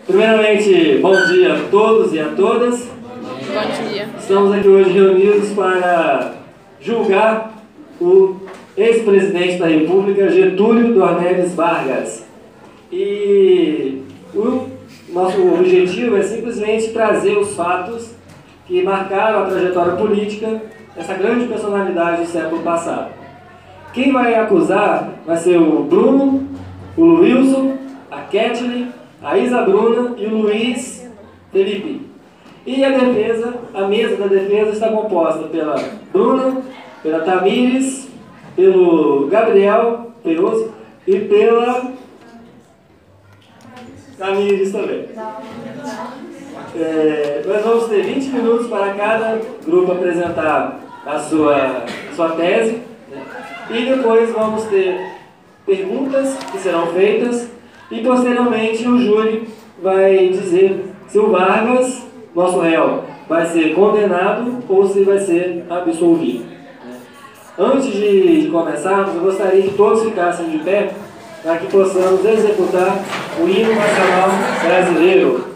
Primeiramente, bom dia a todos e a todas. Bom dia. Estamos aqui hoje reunidos para julgar o ex-presidente da República, Getúlio Dornelles Vargas. E o nosso objetivo é simplesmente trazer os fatos que marcaram a trajetória política dessa grande personalidade do século passado. Quem vai acusar vai ser o Bruno, o Luilson, a Kathleen, a Isa Bruna e o Luiz Felipe. E a defesa, a mesa da defesa está composta pela Bruna, pela Tamires, pelo Gabriel Peroso e pela Tamires também. Nós vamos ter 20 minutos para cada grupo apresentar a sua tese, né? E depois vamos ter perguntas que serão feitas e posteriormente o júri vai dizer se o Vargas, nosso réu, vai ser condenado ou se vai ser absolvido. Antes de começarmos, eu gostaria que todos ficassem de pé para que possamos executar o hino nacional brasileiro.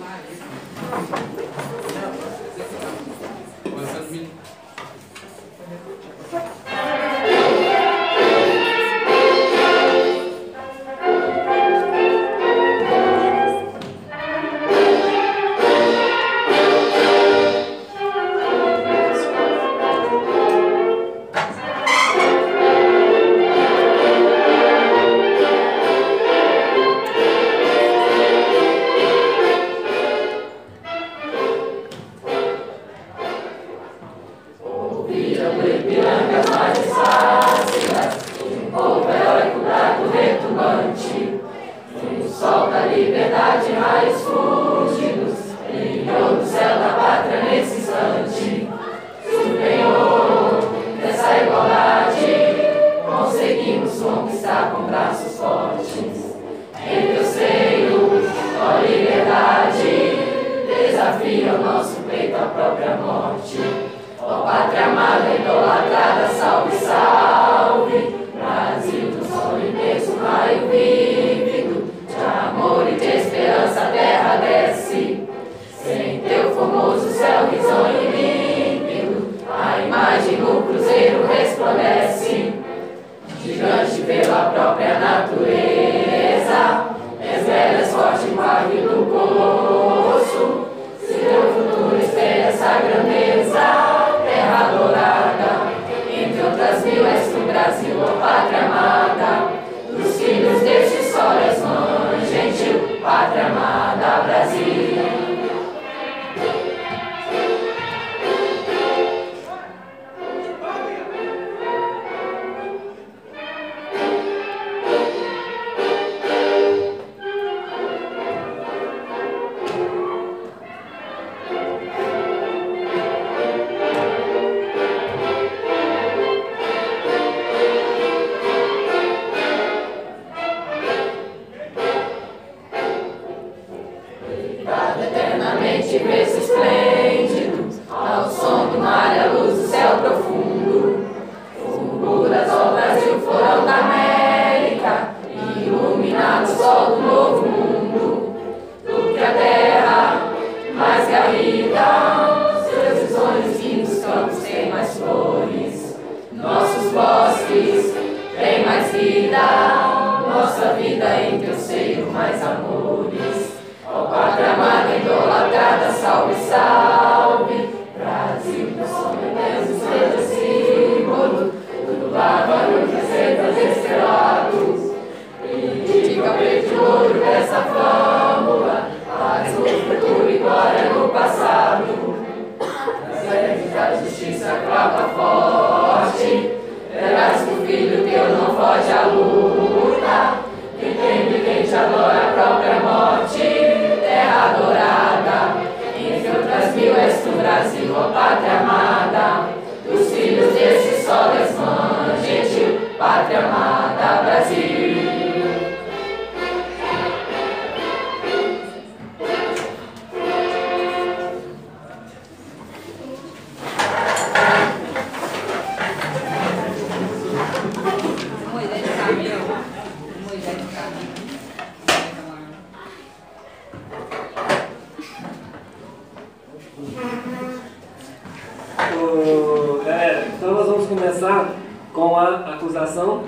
Galera, então nós vamos começar com a acusação,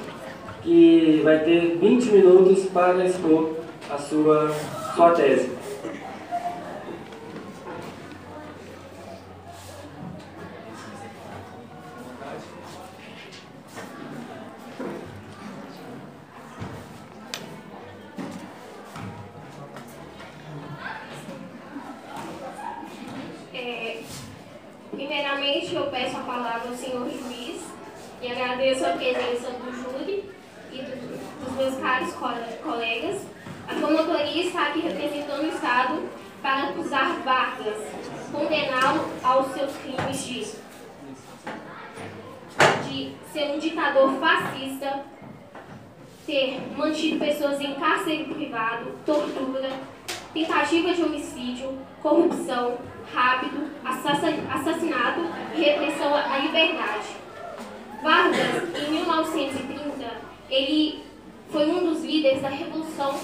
que vai ter 20 minutos para expor a sua tese. Primeiramente, eu peço a palavra ao senhor juiz e agradeço a presença do júri e dos meus caros colegas. A promotoria está aqui representando o Estado para acusar Vargas, condená-lo aos seus crimes de ser um ditador fascista, ter mantido pessoas em cárcere privado, tortura, tentativa de homicídio, corrupção, rápido, assassinato e repressão à liberdade. Vargas, em 1930, ele foi um dos líderes da revolução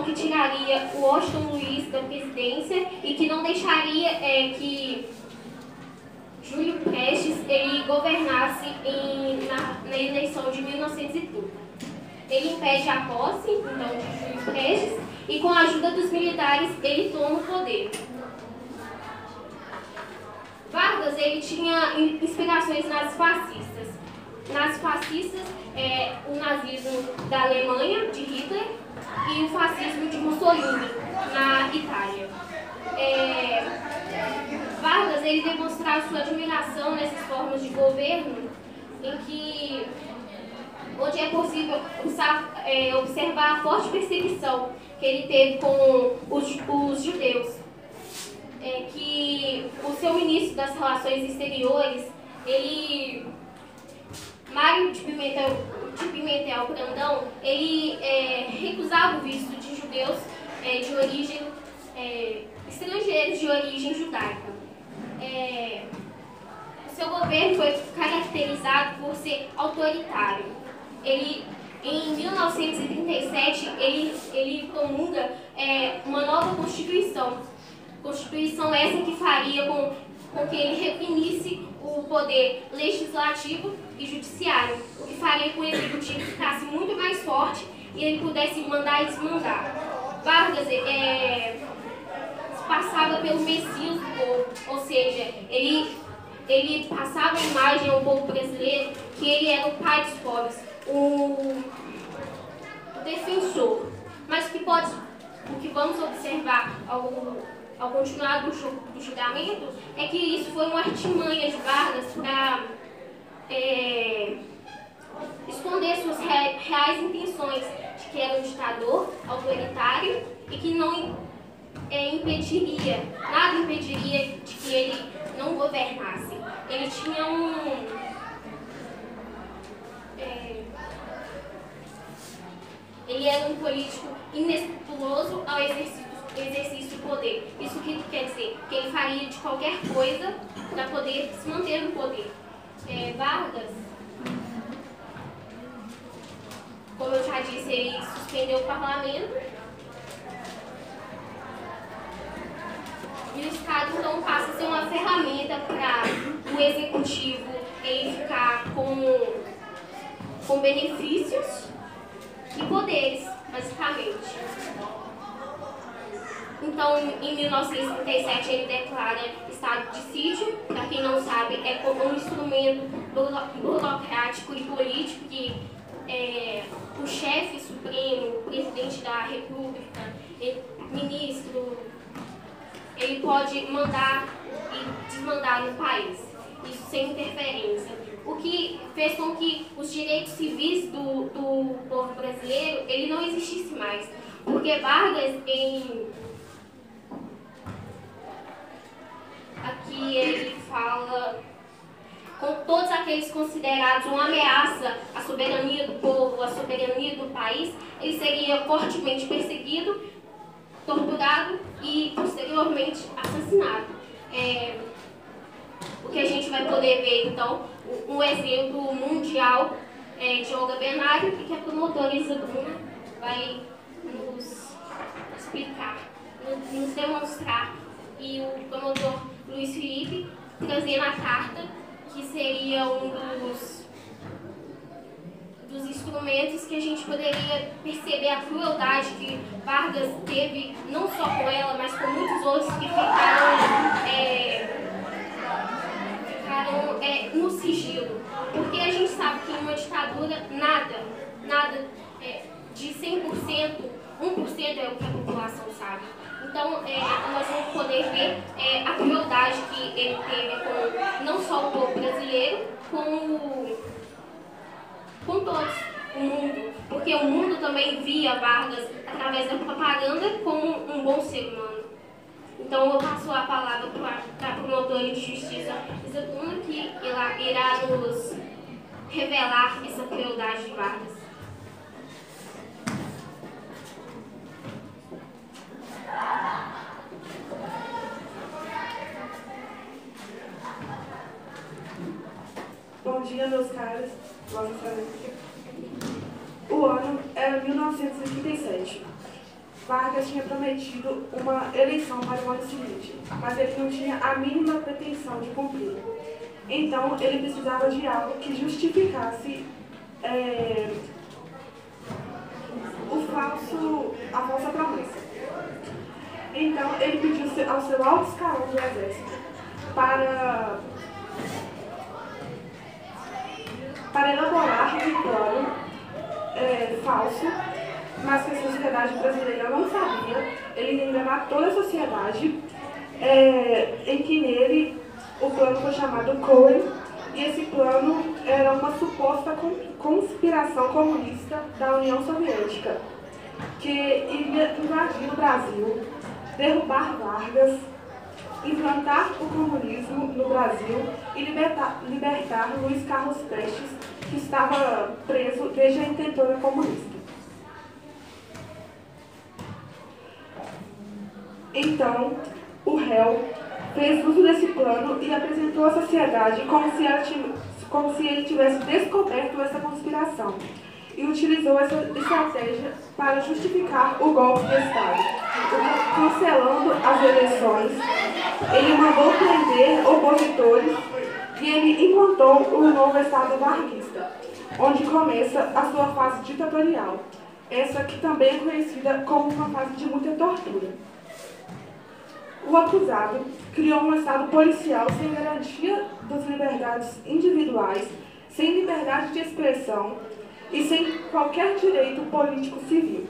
que tiraria o Washington Luiz da presidência e que não deixaria que Júlio Prestes ele governasse na eleição de 1930. Ele impede a posse, então, de Júlio Prestes e, com a ajuda dos militares, ele toma o poder. Vargas ele tinha inspirações nazis fascistas. Nazis fascistas o nazismo da Alemanha, de Hitler, e o fascismo de Mussolini, na Itália. Vargas ele demonstrava sua admiração nessas formas de governo onde é possível observar a forte perseguição que ele teve com os judeus. Que o seu ministro das Relações Exteriores, Mário de Pimentel Brandão, ele recusava o visto de judeus de origem estrangeiros de origem judaica. O seu governo foi caracterizado por ser autoritário. Em 1937, ele promulga uma nova Constituição. Constituição essa que faria com que ele reprimisse o poder legislativo e judiciário, o que faria com que o executivo ficasse muito mais forte e ele pudesse mandar e desmandar. Vargas passava pelo Messias do povo, ou seja, ele passava a imagem ao povo brasileiro que ele era o pai dos pobres, o defensor. Mas o que vamos observar ao continuar do julgamento é que isso foi uma artimanha de Vargas para esconder suas reais intenções de que era um ditador autoritário e que não nada impediria de que ele não governasse. Ele tinha ele era um político inescrupuloso ao exercício do poder. Isso que quer dizer que ele faria de qualquer coisa para poder se manter no poder. Vargas, como eu já disse, ele suspendeu o parlamento. E o Estado, então, passa a ser uma ferramenta para o executivo ele ficar com benefícios e poderes, basicamente. Então, em 1937, ele declara estado de sítio. Para quem não sabe, é um instrumento burocrático e político que o chefe supremo, o presidente da República, ministro, ele pode mandar e desmandar no país, isso sem interferência. O que fez com que os direitos civis do povo brasileiro ele não existisse mais. Porque Vargas, aqui ele fala com todos aqueles considerados uma ameaça à soberania do povo, à soberania do país, ele seria fortemente perseguido, torturado e posteriormente assassinado. O que a gente vai poder ver, então, um exemplo mundial de Olga Benário e que a promotora Isa Bruna vai nos explicar. e o promotor Luiz Felipe, trazendo a carta, que seria um dos instrumentos que a gente poderia perceber a crueldade que Vargas teve, não só com ela, mas com muitos outros que ficaram no sigilo. Porque a gente sabe que em uma ditadura nada de 100%, 1% é o que a população sabe. Então, nós vamos poder ver a crueldade que ele teve com não só o povo brasileiro, com todos, o mundo. Porque o mundo também via Vargas, através da propaganda, como um bom ser humano. Então, eu passo a palavra para a promotora de justiça, Isaduna, que ela irá nos revelar essa crueldade de Vargas. Bom dia, meus caros. O ano era 1937. Vargas tinha prometido uma eleição para o ano seguinte, mas ele não tinha a mínima pretensão de cumprir. Então, ele precisava de algo que justificasse a falsa promessa. Então, ele pediu ao seu alto escalão do exército para elaborar um plano falso, mas que a sociedade brasileira não sabia. Ele enganou toda a sociedade, em que nele o plano foi chamado Cohen, e esse plano era uma suposta conspiração comunista da União Soviética, que iria invadir o Brasil, derrubar Vargas, implantar o comunismo no Brasil e libertar Luiz Carlos Prestes, que estava preso desde a intentona comunista. Então, o réu fez uso desse plano e apresentou à sociedade como se ele tivesse descoberto essa conspiração e utilizou essa estratégia para justificar o golpe de Estado. Cancelando as eleições, ele mandou prender opositores e ele implantou o novo Estado varguista, onde começa a sua fase ditatorial, essa que também é conhecida como uma fase de muita tortura. O acusado criou um Estado policial sem garantia das liberdades individuais, sem liberdade de expressão e sem qualquer direito político civil.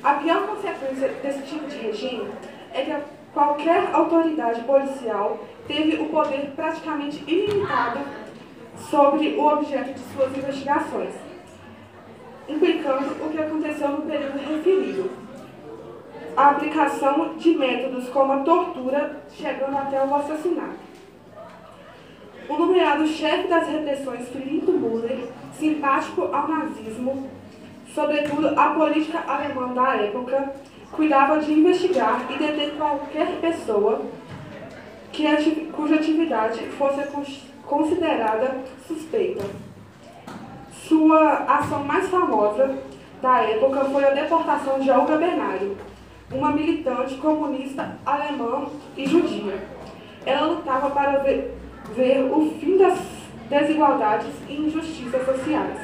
A pior consequência desse tipo de regime é que qualquer autoridade policial teve o poder praticamente ilimitado sobre o objeto de suas investigações, implicando o que aconteceu no período referido. A aplicação de métodos como a tortura, chegando até o assassinato. O nomeado chefe das repressões, Philipp Müller, simpático ao nazismo, sobretudo à política alemã da época, cuidava de investigar e deter qualquer pessoa cuja atividade fosse considerada suspeita. Sua ação mais famosa da época foi a deportação de Olga Benário, uma militante comunista alemã e judia. Ela lutava para ver o fim das desigualdades e injustiças sociais.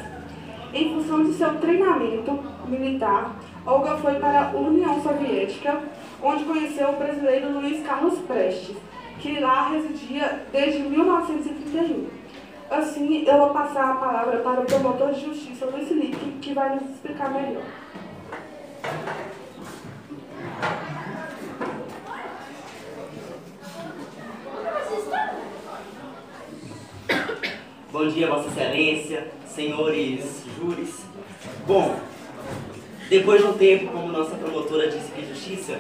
Em função de seu treinamento militar, Olga foi para a União Soviética, onde conheceu o brasileiro Luiz Carlos Prestes, que lá residia desde 1931. Assim, eu vou passar a palavra para o promotor de justiça, Luiz Felipe, que vai nos explicar melhor. Bom dia, Vossa Excelência, senhores júris. Bom, depois de um tempo, como nossa promotora disse que justiça,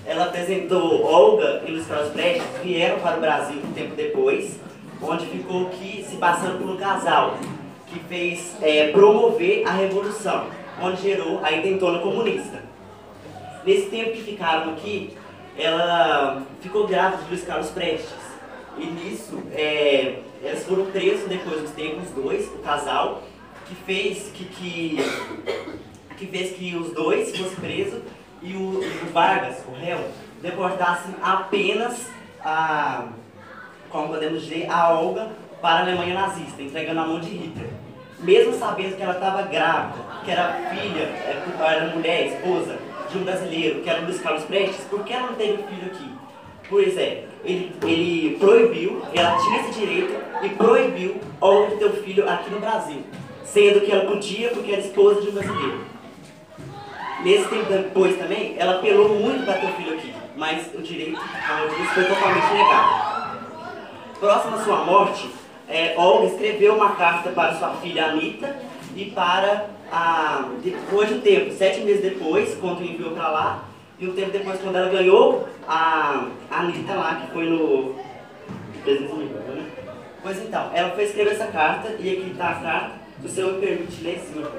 ela apresentou Olga e Luiz Carlos Prestes, vieram para o Brasil um tempo depois, onde ficou aqui se passando por um casal que fez promover a Revolução, onde gerou a intentona comunista. Nesse tempo que ficaram aqui, ela ficou grávida de Luiz Carlos Prestes. E nisso, eles foram presos depois dos tempos, os dois, o casal, que fez que os dois fossem presos e o Vargas, o réu, deportassem apenas como podemos dizer, a Olga para a Alemanha nazista, entregando a mão de Hitler. Mesmo sabendo que ela estava grávida, que era filha, era mulher, esposa de um brasileiro, que era Luiz Carlos Prestes, por que ela não teve filho aqui? Pois é, ele proibiu, ela tinha esse direito e proibiu Olga de ter um filho aqui no Brasil, sendo que ela podia porque era esposa de um brasileiro. Nesse tempo depois também, ela apelou muito para ter um filho aqui, mas o direito, como eu disse, foi totalmente negado. Próximo à sua morte, Olga escreveu uma carta para sua filha Anita e para, depois de um tempo, 7 meses depois, quando enviou para lá, e um tempo depois, quando ela ganhou a Anita lá, que foi no... né? Pois então, ela foi escrever essa carta, e aqui está a carta, se o senhor me permite ler, senhor.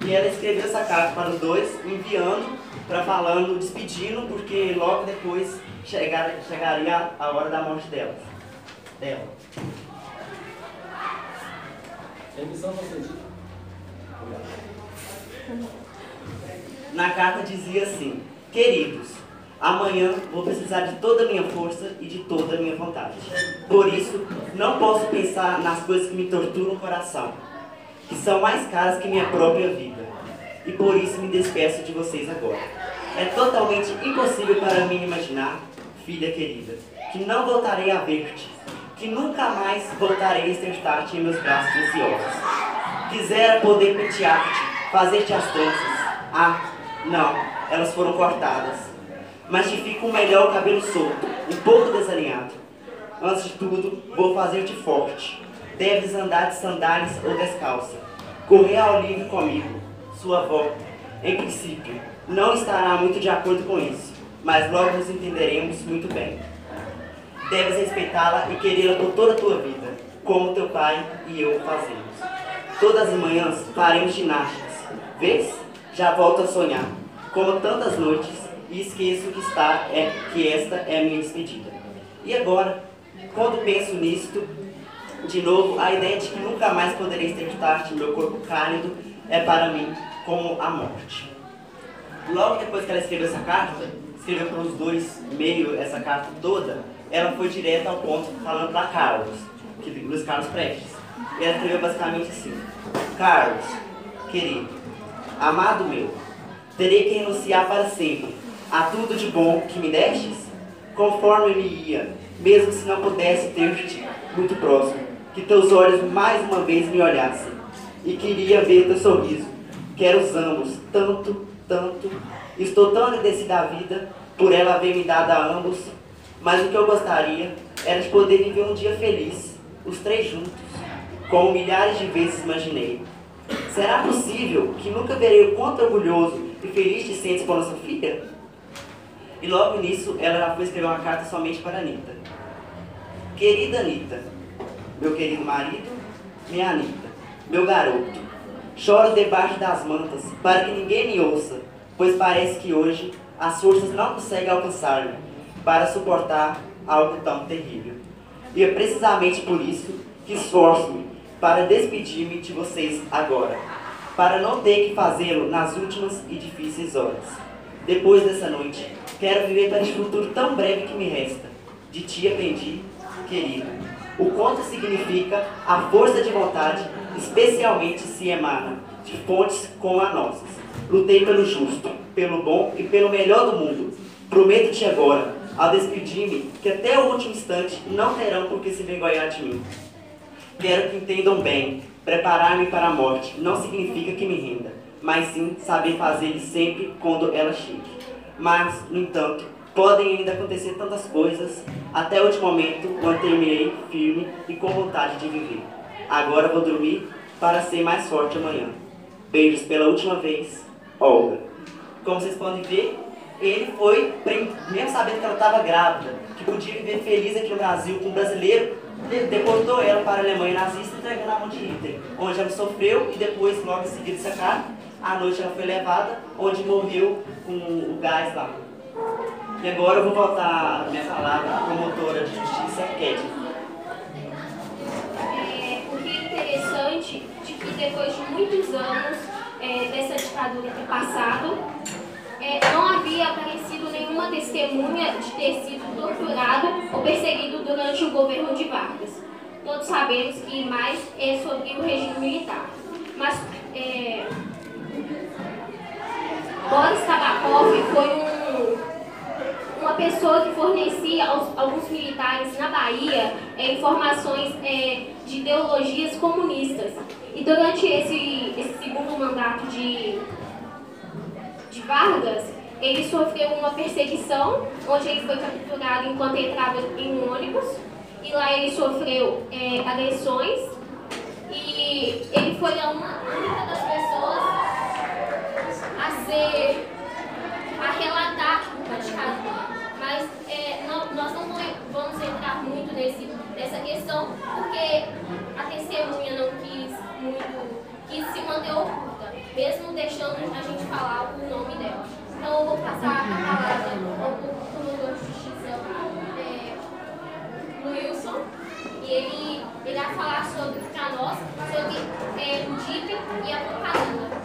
E ela escreveu essa carta para os dois, enviando, falando, despedindo, porque logo depois chegaria a hora da morte dela. Emissão concedida. Na carta dizia assim: queridos, amanhã vou precisar de toda a minha força e de toda a minha vontade. Por isso, não posso pensar nas coisas que me torturam o coração, que são mais caras que minha própria vida. E por isso me despeço de vocês agora. É totalmente impossível para mim imaginar, filha querida, que não voltarei a ver-te, que nunca mais voltarei a estertar-te em meus braços ansiosos. Quisera poder pentear-te, fazer-te as tranças. Não, elas foram cortadas. Mas te fica um melhor cabelo solto, um pouco desalinhado. Antes de tudo, vou fazer-te forte. Deves andar de sandálias ou descalça. Correr ao livre comigo. Sua avó, em princípio, não estará muito de acordo com isso, mas logo nos entenderemos muito bem. Deves respeitá-la e querê-la por toda a tua vida, como teu pai e eu fazemos. Todas as manhãs faremos ginásticas. Vês? Já volto a sonhar, como tantas noites, e esqueço que esta é a minha despedida. E agora, quando penso nisto, de novo, a ideia de que nunca mais poderei estertar-te meu corpo cálido é para mim como a morte. Logo depois que ela escreveu essa carta, escreveu para os dois meio essa carta toda, ela foi direto ao ponto falando para Carlos, Luiz Carlos Prestes. E ela escreveu basicamente assim: Carlos, querido, amado meu, terei que renunciar para sempre a tudo de bom que me destes? Conforme me ia, mesmo se não pudesse ter-te muito próximo, que teus olhos mais uma vez me olhassem, e queria ver teu sorriso. Quero os ambos, tanto, tanto. Estou tão agradecida da vida por ela haver me dado a ambos, mas o que eu gostaria era de poder viver um dia feliz, os três juntos, como milhares de vezes imaginei. Será possível que nunca verei o quanto orgulhoso e feliz te sentes por nossa filha? E logo nisso, ela já foi escrever uma carta somente para Anita. Querida Anita, meu querido marido, minha Anita, meu garoto, choro debaixo das mantas para que ninguém me ouça, pois parece que hoje as forças não conseguem alcançar-me para suportar algo tão terrível. E é precisamente por isso que esforço-me para despedir-me de vocês agora, para não ter que fazê-lo nas últimas e difíceis horas. Depois dessa noite, quero viver para este futuro tão breve que me resta. De ti aprendi, querido, o quanto significa a força de vontade, especialmente se emana de fontes como as nossas. Lutei pelo justo, pelo bom e pelo melhor do mundo. Prometo-te agora, ao despedir-me, que até o último instante não terão por que se vergonhar de mim. Quero que entendam bem, preparar-me para a morte não significa que me renda, mas sim saber fazer sempre quando ela chegue. Mas, no entanto, podem ainda acontecer tantas coisas, até o último momento manter-me firme e com vontade de viver. Agora vou dormir para ser mais forte amanhã. Beijos pela última vez, Olga. Como vocês podem ver, ele foi, mesmo sabendo que ela estava grávida, que podia viver feliz aqui no Brasil com um brasileiro, deportou ela para a Alemanha nazista, entregando a mão de Hitler, onde ela sofreu e depois, logo em seguida, essa carta, à noite ela foi levada, onde morreu com o gás lá. E agora eu vou voltar a minha palavra à promotora de justiça, Keddy. O que é interessante de que depois de muitos anos dessa ditadura ter passado, não havia havia aparecido nenhuma testemunha de ter sido torturado ou perseguido durante o governo de Vargas. Todos sabemos que mais é sobre o regime militar. Mas Boris Tabakov foi uma pessoa que fornecia aos alguns militares na Bahia informações de ideologias comunistas. E durante esse segundo mandato de Vargas, ele sofreu uma perseguição, onde ele foi capturado enquanto entrava em um ônibus, e lá ele sofreu agressões, e ele foi a única das pessoas a relatar o praticado. Mas nós não vamos entrar muito nessa questão, porque a testemunha não quis se manter oculta, mesmo deixando a gente falar o nome dela. Então eu vou passar a palavra ao procurador de Justiça, Wilson, e ele irá falar para nós sobre o DIP e a propaganda.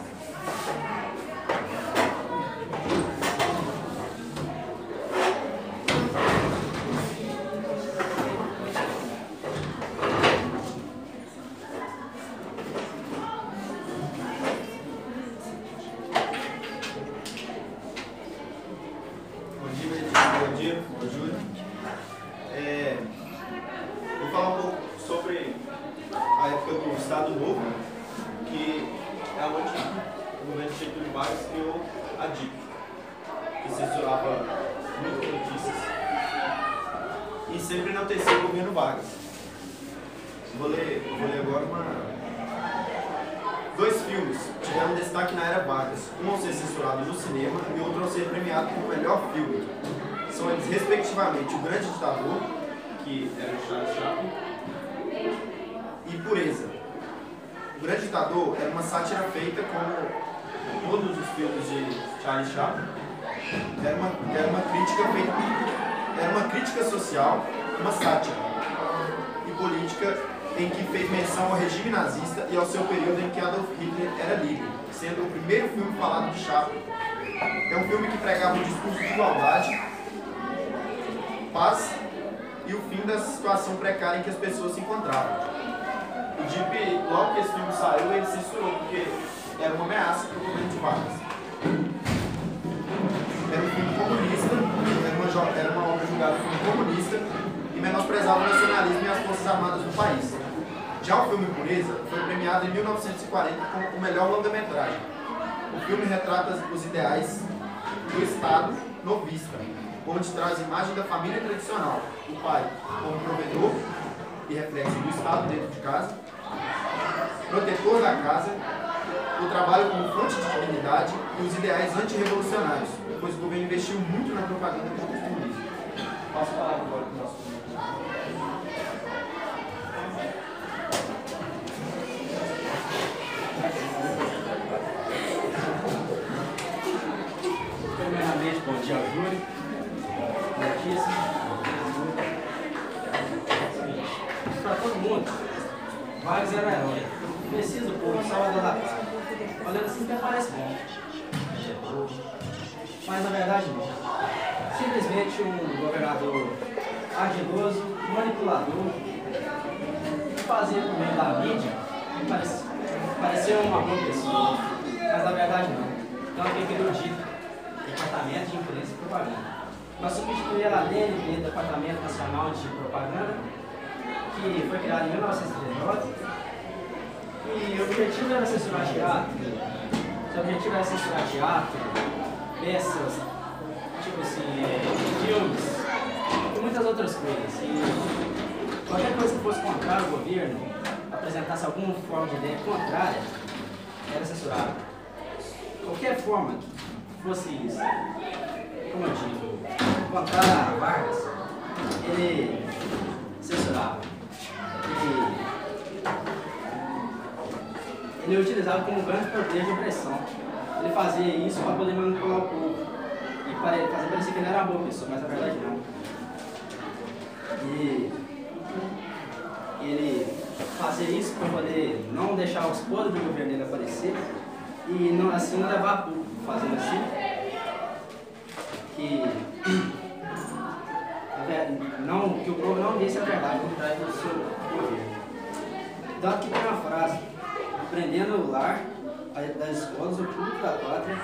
Vou falar um pouco sobre a época do Estado Novo, que é onde o governo Getúlio Vargas criou a DIP, que censurava muitas notícias e sempre enaltecia o governo Vargas. Vou ler agora dois filmes tiveram destaque na era Vargas, um ao ser censurado no cinema e outro ao ser premiado como melhor filme. São eles, respectivamente, O Grande Ditador, que era o Charles Chaplin, e Pureza. O Grande Ditador era uma sátira feita como todos os filmes de Charles Chaplin. Era uma crítica social, uma sátira e política em que fez menção ao regime nazista e ao seu período em que Adolf Hitler era líder, sendo o primeiro filme falado de Chaplin. É um filme que pregava um discurso de igualdade, paz e o fim da situação precária em que as pessoas se encontravam. O DIP, logo que esse filme saiu, ele censurou, porque era uma ameaça para o governo de Vargas. Era um filme comunista, era uma obra julgada como comunista e menosprezava o nacionalismo e as forças armadas do país. Já o filme Pureza foi premiado em 1940 como o melhor longa-metragem. O filme retrata os ideais do Estado novista, onde traz a imagem da família tradicional, o pai como provedor e reflexo do Estado dentro de casa, protetor da casa, o trabalho como fonte de dignidade e os ideais antirrevolucionários, pois o governo investiu muito na propaganda contra o comunismo. Passo a palavra agora para o nosso Primeiramente, bom dia, Júlio. Notícia. Para todo mundo, Vargas era herói. Preciso por Salvador da Paz. Olhando assim até parece bom. Mas na verdade não. Simplesmente um governador ardiloso, manipulador, que fazia por meio da mídia parecia uma boa pessoa. Mas na verdade não. Então alguém criou o DIP, Departamento de Imprensa e Propaganda. Nós substituímos a DNP, Departamento Nacional de Propaganda, que foi criado em 1919, e o objetivo era censurar teatro, peças, tipo assim, filmes e muitas outras coisas. E qualquer coisa que fosse contrária ao governo, apresentasse alguma forma de ideia contrária, era censurado. Qualquer forma que fosse isso, como eu digo, contrária a Vargas, ele censurava. Ele é utilizado como um grande poder de opressão. Ele fazia isso para poder manipular o povo e fazer parecer que ele era uma boa pessoa, mas na verdade não. E ele fazia isso para poder não deixar os podres do governo dele aparecer e não, assim não levar a público, fazendo assim. Tanto que tem uma frase: aprendendo o lar, das escolas, o público da pátria,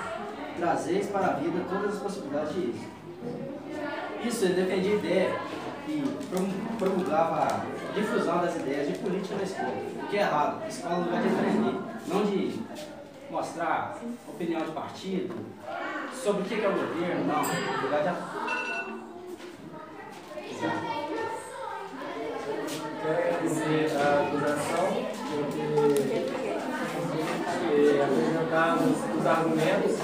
trazeis para a vida todas as possibilidades de êxito. Isso, ele defendia a ideia e promulgava a difusão das ideias de política na escola, o que é errado. A escola é um lugar de aprender, não de mostrar opinião de partido, sobre o que é o governo, não. É lugar de Quer dizer a acusação de apresentar os argumentos.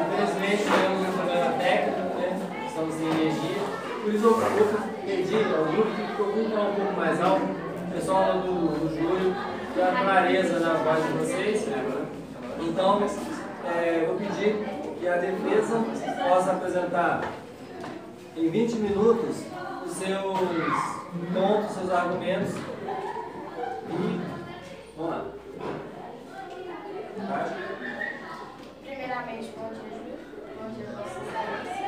Infelizmente temos um problema técnico, né? Estamos sem energia. Por isso eu pedi ao grupo que procure falar um pouco mais alto, o pessoal do Júlio, para a clareza na voz de vocês. Então, vou pedir que a defesa possa apresentar em 20 minutos os seus pontos, seus argumentos. E vamos lá. Primeiramente, bom dia, Júlio. Bom dia, Vossa Excelência.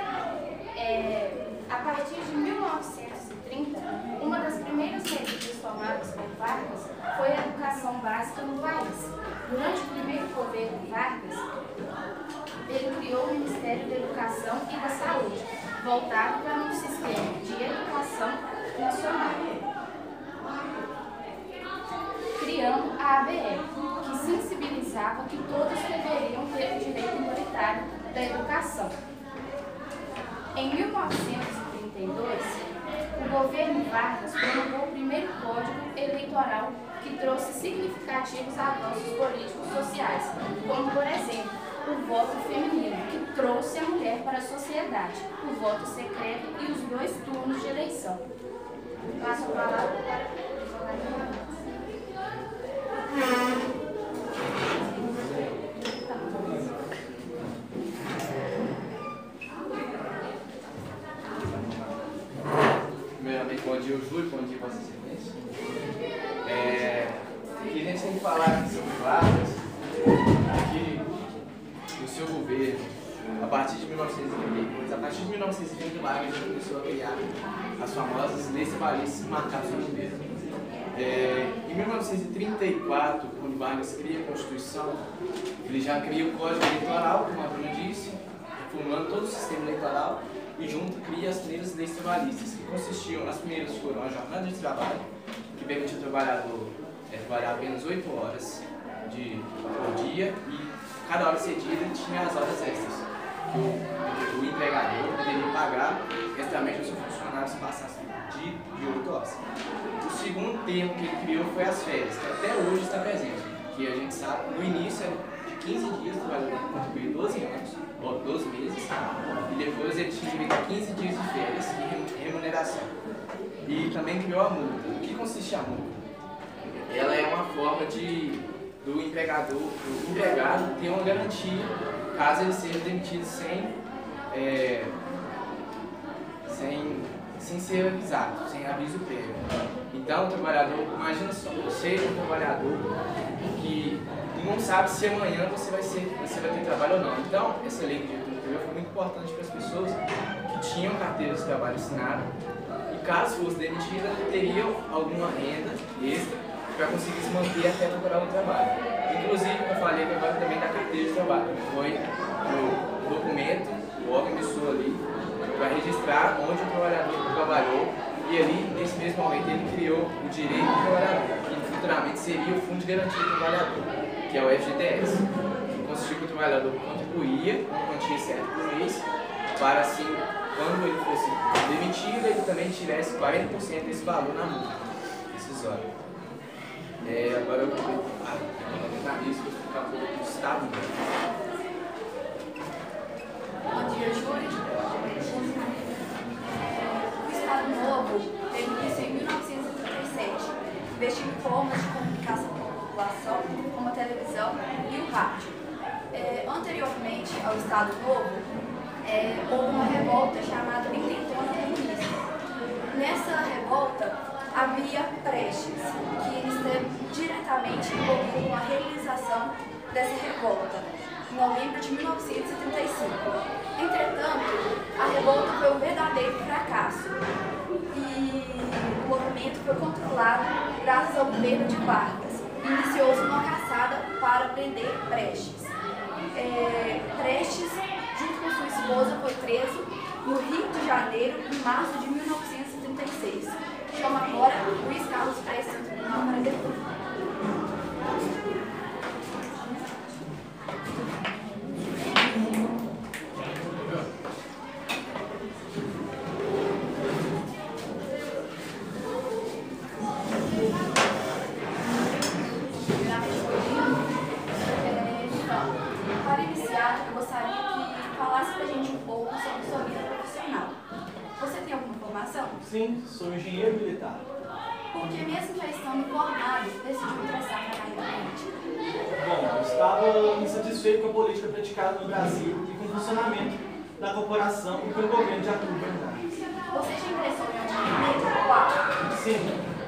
A partir de 1930, uma das primeiras medidas tomadas por Vargas foi a educação básica no país. Durante o primeiro governo Vargas, ele criou o Ministério da Educação e da Saúde, voltado para um sistema de educação nacional, criando a ABE, que sensibilizava que todos deveriam ter o direito igualitário da educação. Em 1932, o governo Vargas promulgou o primeiro Código Eleitoral que trouxe significativos avanços políticos sociais, como, por exemplo, o voto feminino, que trouxe a mulher para a sociedade, o voto secreto e os 2 turnos de eleição. Passo a palavra para Primeiramente, bom dia, Júlio, bom dia, Vossa Excelência. E a gente tem que falar aqui sobre Vargas, que no seu governo, a partir de 1932, a partir de 1930, Vargas já começou a criar as famosas leis trabalhistas que marcaram o seu governo. Em 1934, quando Vargas cria a Constituição, ele já cria o Código Eleitoral, como a Bruna disse, reformulando todo o sistema eleitoral, e junto cria as primeiras leis trabalhistas, que consistiam, as primeiras foram a jornada de trabalho, que permitia ao trabalhador trabalhar apenas 8 horas por dia, e cada hora cedida tinha as horas extras, que o empregador deveria pagar extramente aos seus funcionários que passassem de 8 horas. O segundo termo que ele criou foi as férias, que até hoje está presente, que a gente sabe, no início era de 15 dias, o trabalhador contribuía 12 anos, ou 12 meses, e depois ele tinha direito a 15 dias de férias e remuneração. E também criou a multa. O que consiste a multa? Ela é uma forma do empregado ter uma garantia caso ele seja demitido sem ser avisado, sem aviso prévio. Então, o trabalhador, imagina só, você é um trabalhador que não sabe se amanhã você vai ter trabalho ou não. Então, essa lei que Getúlio criou foi muito importante para as pessoas que tinham carteira de trabalho assinada e, caso fosse demitida, teriam alguma renda extra para conseguir se manter até procurar um trabalho. Inclusive, eu falei que agora também da carteira de trabalho, que foi o documento, o órgão emissor ali, para registrar onde o trabalhador trabalhou, e ali, nesse mesmo momento, ele criou o direito do trabalhador, que futuramente seria o Fundo de Garantia do Trabalhador, que é o FGTS, que consistia que o trabalhador contribuía uma quantia certa por mês, para assim, quando ele fosse demitido, ele também tivesse 40% desse valor na multa decisória. Agora eu vou tentar isso para explicar um pouco do Estado. Bom dia, Júlio. O Estado Novo teve início em 1937, investindo formas de comunicação com a população, como a televisão e o rádio. Anteriormente ao Estado Novo, houve uma revolta chamada Intentona Comunista. Nessa revolta, havia Prestes, que esteve diretamente envolvido com a realização dessa revolta, em novembro de 1935. Entretanto, a revolta foi um verdadeiro fracasso e o movimento foi controlado graças ao governo de Vargas. iniciou-se uma caçada para prender Prestes. Prestes, junto com sua esposa, foi preso no Rio de Janeiro em março de 1936. Chama agora Luiz Carlos Prestes no Tribunal para depor. Para iniciar, eu gostaria que falasse pra gente um pouco sobre sua vida profissional. Você tem alguma formação? Sim, sou engenheiro militar. Porque mesmo já estando formado, decidiu ingressar na carreira política? Bom, eu estava insatisfeito com a política praticada no Brasil e com o funcionamento da corporação e com o governo de Arthur Bernardes. Você já ingressou em algum movimento? Qual? Sim,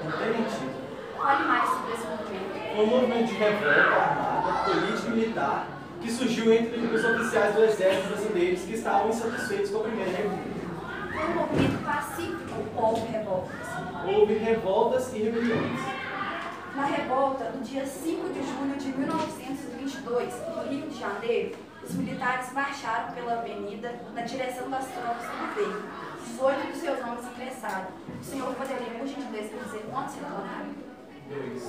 não tem mentira. Fale mais sobre esse movimento. Foi um movimento de revolta armada, política e militar que surgiu entre os oficiais do exército brasileiros que estavam insatisfeitos com a Primeira República. Foi um movimento pacífico ou houve revoltas? Houve revoltas e rebeliões. Na revolta, no dia 5 de junho de 1922, no Rio de Janeiro, os militares marcharam pela avenida na direção das tropas do governo. 18 dos seus nomes ingressaram. O senhor poderia, por gentileza, dizer quantos se tornaram? 2.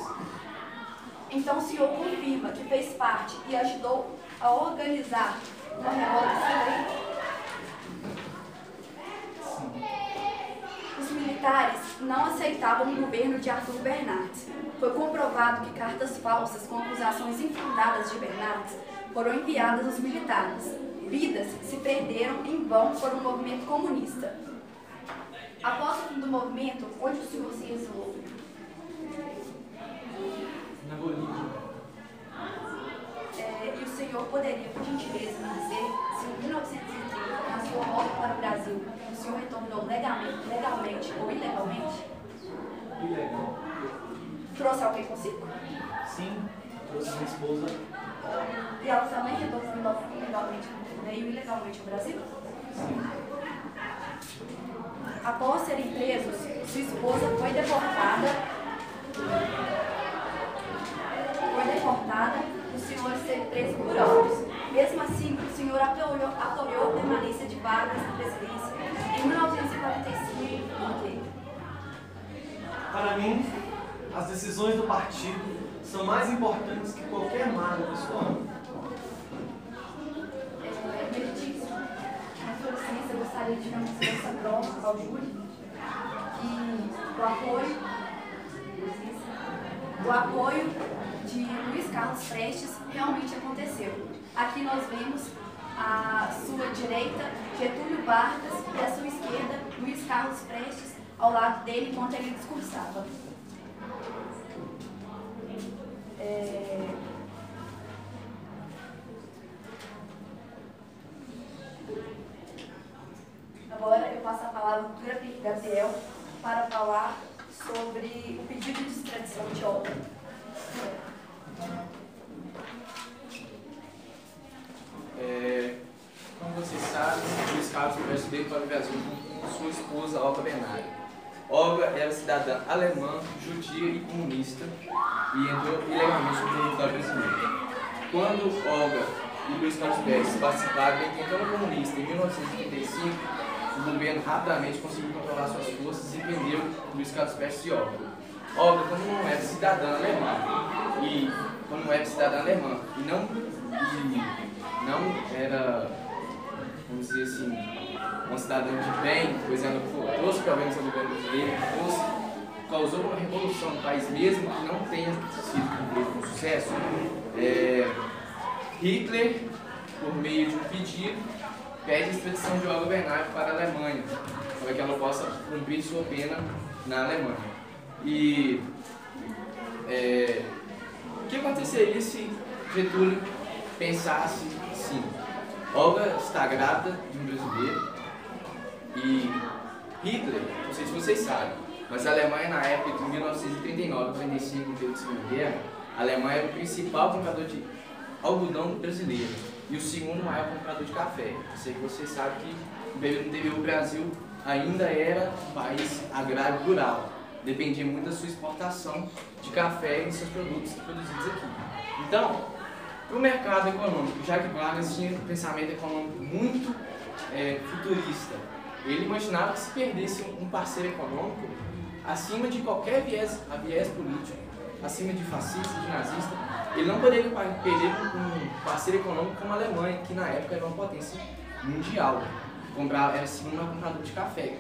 Então o senhor confirma que fez parte e ajudou a organizar uma revolta sem Os militares não aceitavam o governo de Arthur Bernardes. Foi comprovado que cartas falsas com acusações infundadas de Bernardes foram enviadas aos militares. Vidas se perderam em vão por um movimento comunista. Após o fim do movimento, onde o senhor se exilou? Na Bolívia. E o senhor poderia, por gentileza, me dizer se em 1930, na sua volta para o Brasil, o senhor retornou legalmente ou ilegalmente? Ilegal. Trouxe alguém consigo? Sim, trouxe minha esposa. E ela também retornou legalmente e ilegalmente ao Brasil? Sim. Após serem presos, sua esposa foi deportada, o senhor ser preso por anos. Mesmo assim, o senhor apoiou a permanência de Vargas na presidência em 1945. Por quê? Para mim, as decisões do partido são mais importantes que qualquer marca pessoal. Meritíssimo, na sua licença, eu gostaria de anunciar essa prova ao júri que o apoio de Luiz Carlos Prestes realmente aconteceu. Aqui nós vemos à sua direita Getúlio Vargas e à sua esquerda Luiz Carlos Prestes ao lado dele enquanto ele discursava. Agora eu passo a palavra para o Gabriel para falar sobre o pedido de extradição de Olga. Como vocês sabem, Luiz Carlos Prestes veio para o Brasil com sua esposa Olga Bernardi. Olga era cidadã alemã, judia e comunista e entrou ilegalmente no território brasileiro. Quando Olga e Luiz Carlos Prestes participaram da intentona comunista em 1935, o governo rapidamente conseguiu controlar suas forças e prendeu Luiz Carlos Prestes e Olga. Olga, como não era cidadã alemã e não era, vamos dizer assim, uma cidadã de bem, pois ela trouxe problemas ao governo brasileiro, causou uma revolução no país mesmo que não tenha sido cumprido com sucesso. Hitler, por meio de um pedido, pede a extradição de Olga Bernardi para a Alemanha, para que ela possa cumprir sua pena na Alemanha. E o que aconteceria se Getúlio pensasse assim: Olga está grávida de um brasileiro e Hitler, não sei se vocês sabem, mas a Alemanha na época de 1939, 1945, no período da Segunda Guerra, a Alemanha era o principal comprador de algodão brasileiro e o segundo maior comprador de café. Eu sei que vocês sabem que no período anterior o Brasil ainda era um país agrário rural. dependia muito da sua exportação de café e seus produtos produzidos aqui. Então, para o mercado econômico, já que Vargas tinha um pensamento econômico muito futurista, ele imaginava que se perdesse um parceiro econômico, acima de qualquer viés político, acima de fascista, de nazista, ele não poderia perder um parceiro econômico como a Alemanha, que na época era uma potência mundial. Era a segunda compradora de café,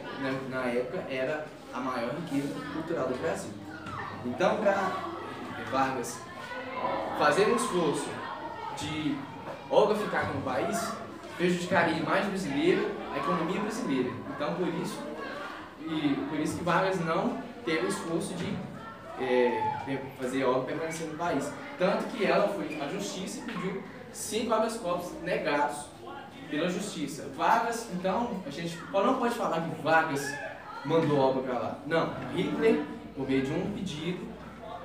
na época era a maior riqueza cultural do Brasil. Então, para Vargas fazer um esforço de Olga ficar com o país, prejudicaria a imagem brasileira, a economia brasileira. Então, por isso que Vargas não teve o esforço de fazer Olga permanecer no país. Tanto que ela foi à justiça e pediu 5 habeas corpus negados pela justiça. Vargas, então, a gente não pode falar que Vargas mandou Olga para lá. Não, Hitler, por meio de um pedido,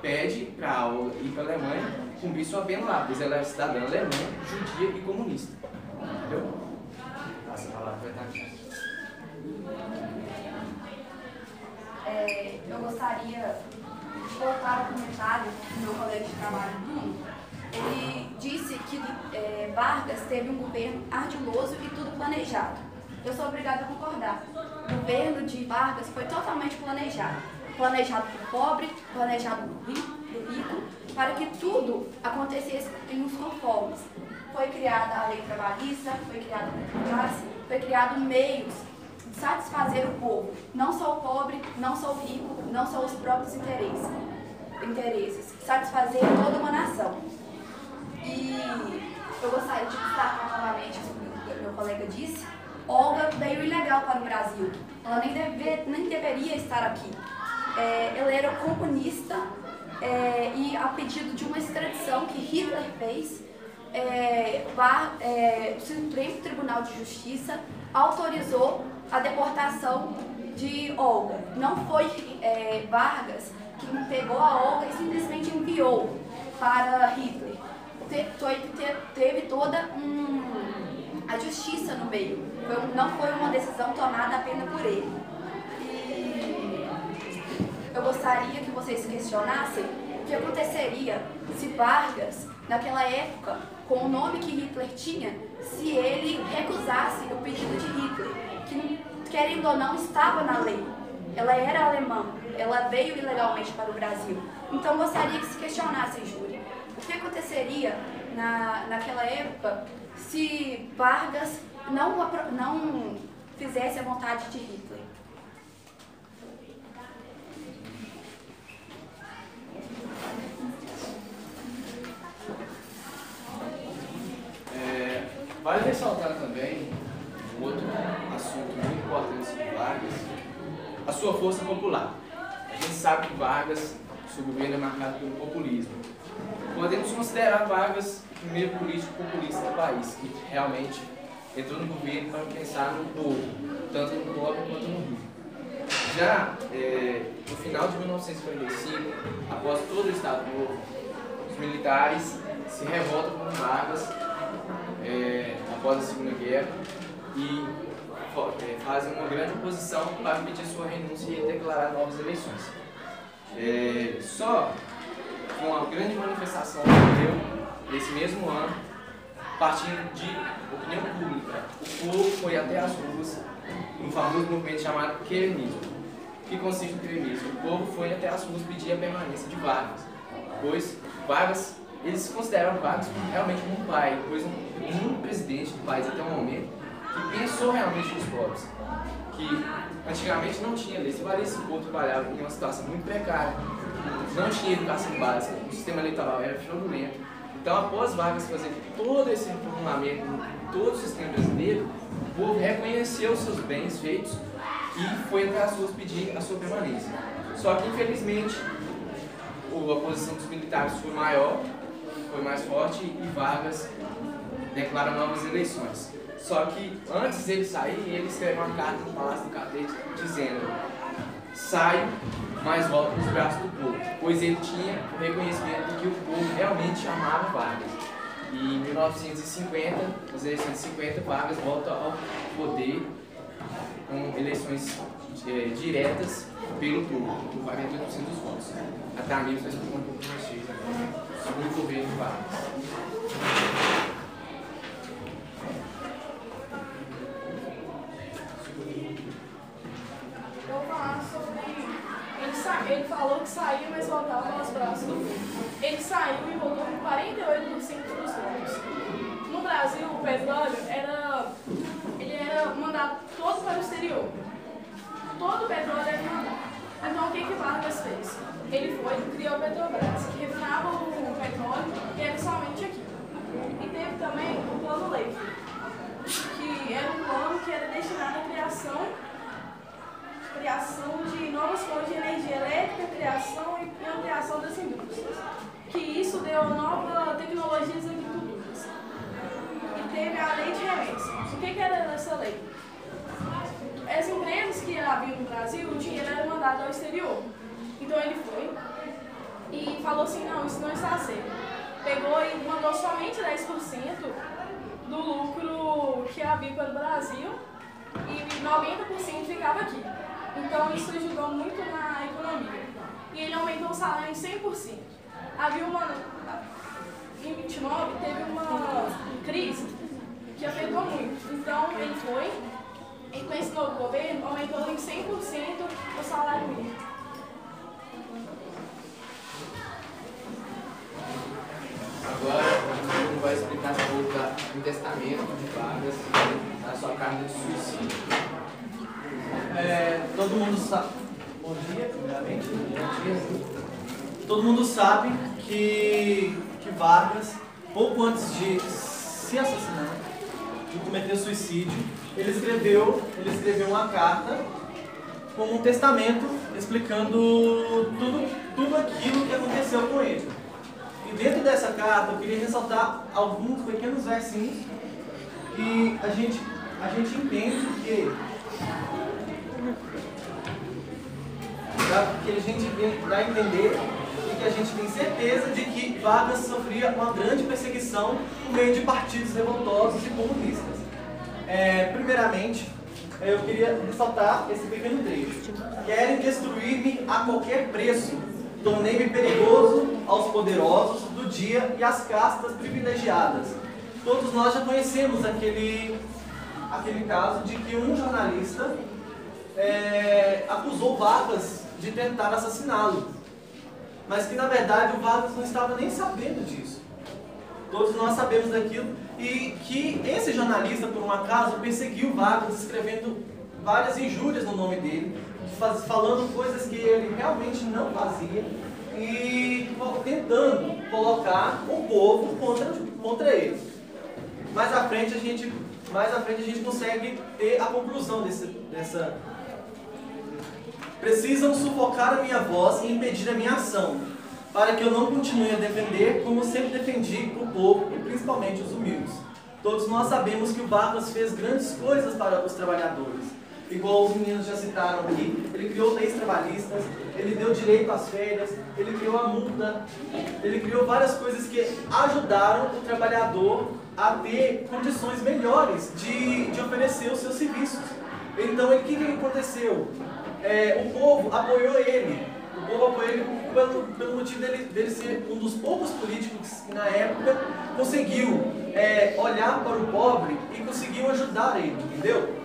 pede para Olga ir para a Alemanha cumprir sua pena lá, pois ela é cidadã alemã, judia e comunista. Entendeu? Passa a palavra para a Tati. Eu gostaria de voltar ao comentário do meu colega de trabalho, Bruno. Ele disse que Vargas teve um governo ardiloso e tudo planejado. Eu sou obrigada a concordar. O governo de Vargas foi totalmente planejado. Planejado para o pobre, planejado para o rico, para que tudo acontecesse em uns conformes. Foi criada a lei trabalhista, foi criada a classe, foi criado meios de satisfazer o povo. Não só o pobre, não só o rico, não só os próprios interesses. Satisfazer toda uma nação. E eu gostaria de destacar novamente o que meu colega disse. Olga veio ilegal para o Brasil. Ela nem deveria estar aqui. Ela era comunista e a pedido de uma extradição que Hitler fez, o Supremo Tribunal de Justiça autorizou a deportação de Olga. Não foi Vargas que pegou a Olga e simplesmente enviou para Hitler. Teve toda a justiça no meio. Não foi uma decisão tomada apenas por ele. E eu gostaria que vocês questionassem o que aconteceria se Vargas, naquela época, com o nome que Hitler tinha, se ele recusasse o pedido de Hitler, que, querendo ou não, estava na lei. Ela era alemã, ela veio ilegalmente para o Brasil. Então, gostaria que se questionassem, júri, o que aconteceria naquela época se Vargas não fizesse a vontade de Hitler. Vale ressaltar também um outro assunto muito importante sobre Vargas, a sua força popular. A gente sabe que Vargas, seu governo é marcado pelo populismo. Podemos considerar Vargas o primeiro político populista do país, que realmente entrou no governo para pensar no povo, tanto no pobre quanto no rico. Já no final de 1945, após todo o Estado Novo, os militares se revoltam contra Vargas após a Segunda Guerra e fazem uma grande oposição para pedir sua renúncia e declarar novas eleições. Só com uma grande manifestação que deu nesse mesmo ano, partindo de opinião pública, o povo foi até as ruas no famoso movimento chamado queremismo. O que consiste o queremismo? O povo foi até as ruas pedir a permanência de Vargas, pois Vargas, eles se consideram Vargas realmente como um pai, pois um presidente do país até o momento que pensou realmente nos pobres, que antigamente não tinha lei. Se esse povo trabalhava em uma situação muito precária, não tinha educação básica, o sistema eleitoral era fraudulento. Então, após Vargas fazer todo esse reformulamento em todo o sistema brasileiro, o povo reconheceu os seus bens feitos e foi até as ruas pedir a sua permanência. Só que, infelizmente, a oposição dos militares foi maior, foi mais forte e Vargas declara novas eleições. Só que, antes dele sair, ele escreveu uma carta no Palácio do Catete dizendo: saio, mas volto nos braços do povo, pois ele tinha o reconhecimento de que o povo realmente amava Vargas. E em 1950, nas eleições de 50, Vargas volta ao poder com eleições diretas pelo povo, por 48% dos votos. Até a minha, vocês explicam um pouco para vocês agora, sobre o governo de Vargas. Eu vou falar sobre... Ele falou que saía, mas voltava aos braços do povo. Ele saiu e voltou com 48% dos votos. No Brasil, o petróleo era mandado todo para o exterior. Todo o petróleo era mandado. Então, o que Vargas fez? Ele foi e criou a Petrobras, que refinava o petróleo e era somente aqui. E teve também o Plano Lei, que era um plano que era destinado à criação de novas fontes de energia elétrica, criação e ampliação das indústrias. Que isso deu nova tecnologia às agriculturas. E teve a lei de remessas. O que era essa lei? As empresas que haviam no Brasil, o dinheiro era mandado ao exterior. Então ele foi e falou assim, não, isso não está certo. Pegou e mandou somente 10% do lucro que havia para o Brasil e 90% ficava aqui. Então isso ajudou muito na economia. E ele aumentou o salário em 100%. Havia em 29 teve uma crise que afetou muito. Então ele foi e com esse novo governo aumentou em 100% o salário mínimo. Agora, o Bruno vai explicar um pouco do testamento de Vargas, da sua carta de suicídio. Todo mundo sabe. Bom dia, primeiramente. Bom dia. Todo mundo sabe que Vargas, pouco antes de se assassinar, de cometer suicídio, ele escreveu uma carta como um testamento explicando tudo aquilo que aconteceu com ele. E dentro dessa carta eu queria ressaltar alguns pequenos versinhos que a gente entende que a gente dá a entender e que a gente tem certeza de que Vargas sofria uma grande perseguição por meio de partidos revoltosos e comunistas. Primeiramente, eu queria ressaltar esse pequeno trecho. Querem destruir-me a qualquer preço. Tornei-me perigoso aos poderosos do dia e às castas privilegiadas. Todos nós já conhecemos aquele caso de que um jornalista acusou Vargas de tentar assassiná-lo. Mas que na verdade o Vargas não estava nem sabendo disso. Todos nós sabemos daquilo. E que esse jornalista, por um acaso, perseguiu Vargas, escrevendo várias injúrias no nome dele, falando coisas que ele realmente não fazia e tentando colocar o povo contra ele. Mais à frente a gente consegue ter a conclusão dessa. Precisam sufocar a minha voz e impedir a minha ação, para que eu não continue a defender como sempre defendi o povo e principalmente os humildes. Todos nós sabemos que o Vargas fez grandes coisas para os trabalhadores. Igual os meninos já citaram aqui, ele criou leis trabalhistas, ele deu direito às férias, ele criou a multa, ele criou várias coisas que ajudaram o trabalhador a ter condições melhores de oferecer os seus serviços. Então, o que aconteceu? O povo apoiou ele. O povo apoiou ele pelo motivo dele ser um dos poucos políticos que na época conseguiu olhar para o pobre e conseguiu ajudar ele, entendeu?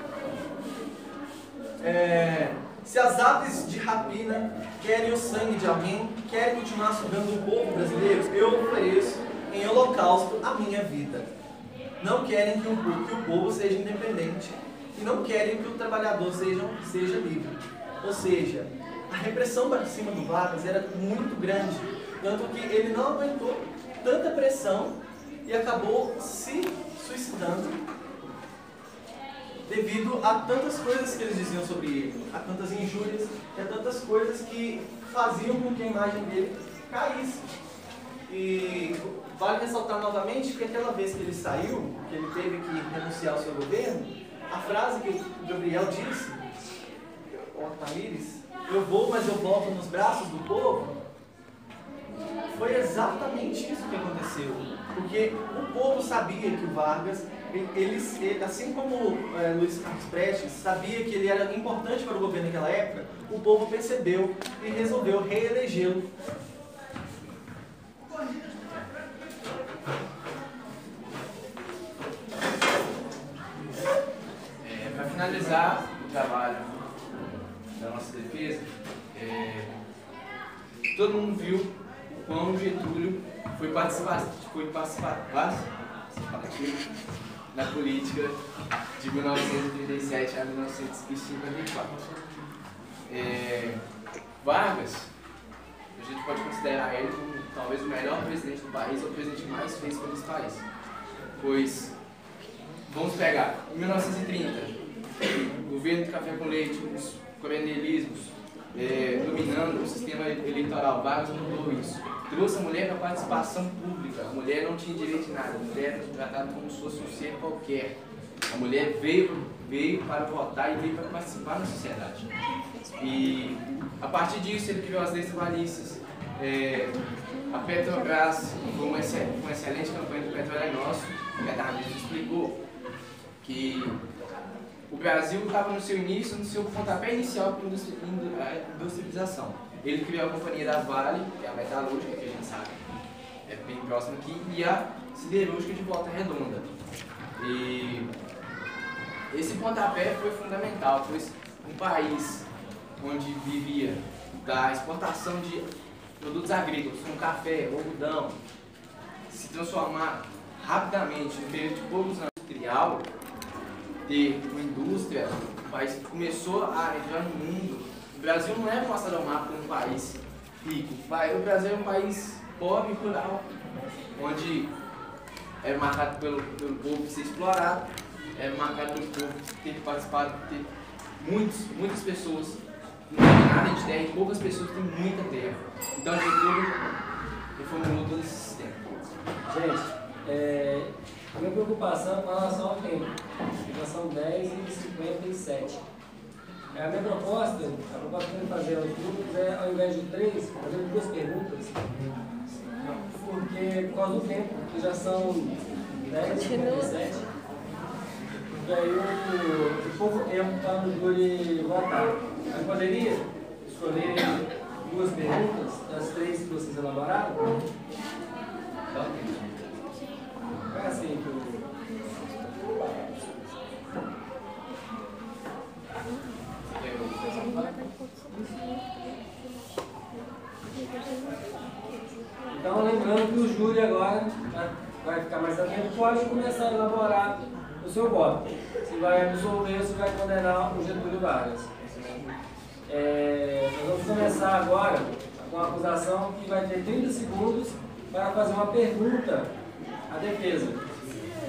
Se as aves de rapina querem o sangue de alguém, querem continuar sugando o povo brasileiro, eu ofereço em holocausto a minha vida. Não querem que o povo seja independente e não querem que o trabalhador seja livre. Ou seja, a repressão para cima do Vargas era muito grande, tanto que ele não aguentou tanta pressão e acabou se suicidando devido a tantas coisas que eles diziam sobre ele, a tantas injúrias e a tantas coisas que faziam com que a imagem dele caísse. E vale ressaltar novamente que aquela vez que ele saiu, que ele teve que renunciar ao seu governo, a frase que o Gabriel disse, o Tamires, eu vou, mas eu volto nos braços do povo, foi exatamente isso que aconteceu. Porque o povo sabia que o Vargas ele, assim como Luiz Carlos Prestes sabia que ele era importante para o governo naquela época, o povo percebeu e resolveu reelegê-lo. Para finalizar o trabalho da nossa defesa, todo mundo viu o quão Getúlio foi participativo na política de 1937 a 1954. Vargas, a gente pode considerar ele como talvez o melhor presidente do país, ou o presidente que mais fez por esse país. Pois, vamos pegar, em 1930, o governo de café com leite, os coronelismos, dominando o sistema eleitoral, Vargas mudou isso. Trouxe a mulher para a participação pública. A mulher não tinha direito de nada, a mulher era tratada como se fosse um ser qualquer. A mulher veio para votar e veio para participar da sociedade. E a partir disso ele criou as leis trabalhistas. A Petrobras foi uma excelente campanha do Petróleo é Nosso. O Petrobras explicou que o Brasil estava no seu início, no seu pontapé inicial para a industrialização. Ele criou a companhia da Vale, que é a metalúrgica, que a gente sabe, é bem próxima aqui, e a siderúrgica de Volta Redonda. E esse pontapé foi fundamental, pois um país onde vivia da exportação de produtos agrícolas, como café, algodão, se transformar rapidamente no período de poucos anos industrial, ter uma indústria, o país começou a entrar no mundo. O Brasil não é mostrado ao mapa como um país rico. O Brasil é um país pobre e rural, onde é marcado pelo povo ser explorado, é marcado pelo povo ter participado, ter muitas pessoas não tem nada de terra e poucas pessoas têm muita terra. Então, Getúlio reformulou todo esse sistema. Gente, minha preocupação com relação ao tempo. Já são 10h57. A minha proposta que eu vou fazer aos grupos é, ao invés de 3, fazer 2 perguntas. Porque, por causa do tempo, que já são 10h57. E aí o pouco tempo para o júri votar. Eu poderia escolher 2 perguntas das 3 que vocês elaboraram? É assim que eu... Então, lembrando que o júri agora vai ficar mais atento, pode começar a elaborar o seu voto. Se vai absolver ou se vai condenar o Getúlio Vargas. Nós vamos começar agora com a acusação que vai ter 30 segundos para fazer uma pergunta à defesa.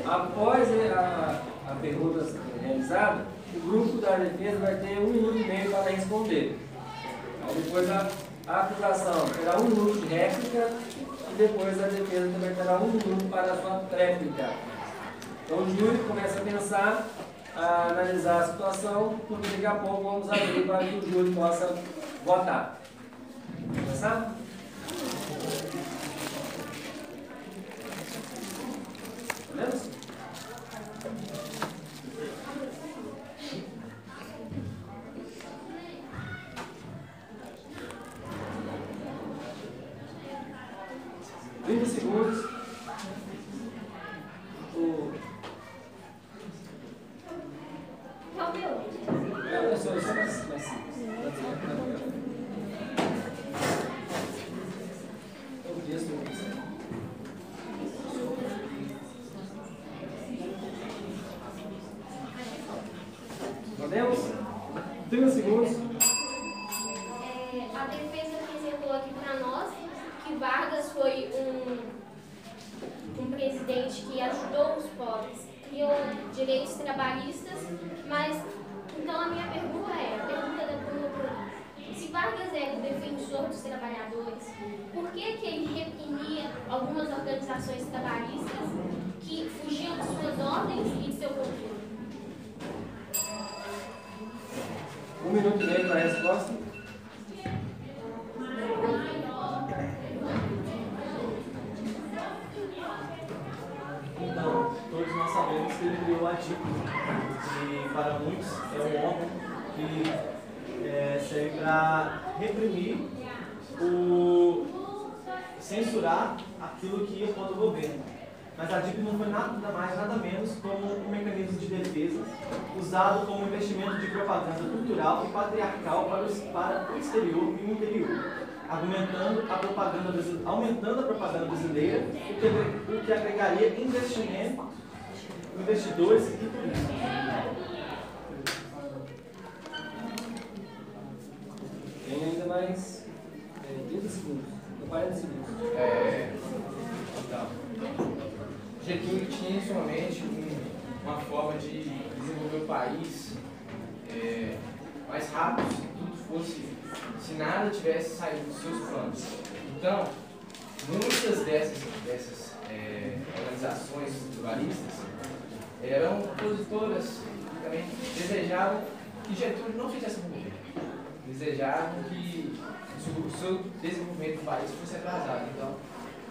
Após a pergunta realizada, o grupo da defesa vai ter 1 minuto e meio para responder. Aí depois a acusação terá 1 minuto de réplica e depois a defesa também terá 1 minuto para a sua tréplica. Então o júri começa a pensar, a analisar a situação, porque daqui a pouco vamos abrir para que o júri possa votar. Vamos começar? Podemos? Segundos. Eu sou mais simples. Podemos? 30 segundos. A defesa apresentou aqui para nós que Vargas foi um presidente que ajudou os pobres, criou direitos trabalhistas, mas então a minha pergunta é, a pergunta da promotora, se Vargas era o defensor dos trabalhadores, por que ele reprimia algumas organizações trabalhistas que fugiam de suas ordens e de seu controle? 1 minuto e meio para a resposta. Então, todos nós sabemos que ele para muitos, é um órgão que serve para reprimir, censurar aquilo que ia contra o governo. Mas a DIP não foi nada mais, nada menos como um mecanismo de defesa usado como investimento de propaganda cultural e patriarcal para o exterior e o interior, aumentando a propaganda brasileira, o que agregaria investidores e turismo. Tem ainda mais 30 segundos, 40 segundos. Então, Getúlio tinha em sua mente uma forma de desenvolver o país mais rápido, se tudo fosse, se nada tivesse saído dos seus planos. Então, muitas dessas organizações pluralistas eram opositoras e também desejavam que Getúlio não fizesse o governo. Desejavam que o seu desenvolvimento do país fosse atrasado. Então,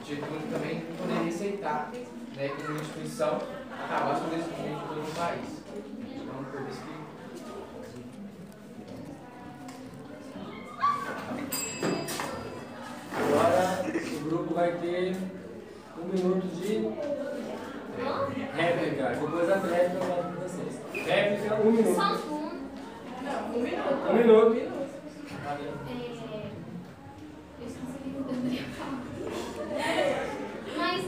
Getúlio também não poderia aceitar, né, que uma instituição acabasse com o desenvolvimento de todo o país. Então, por isso que... Agora o grupo vai ter 1 minuto de réplica. Depois da réplica eu falo para vocês. Réplica, 1 minuto. Só um segundo. Não, 1 minuto. 1 minuto. Eu esqueci o que eu deveria falar. Mas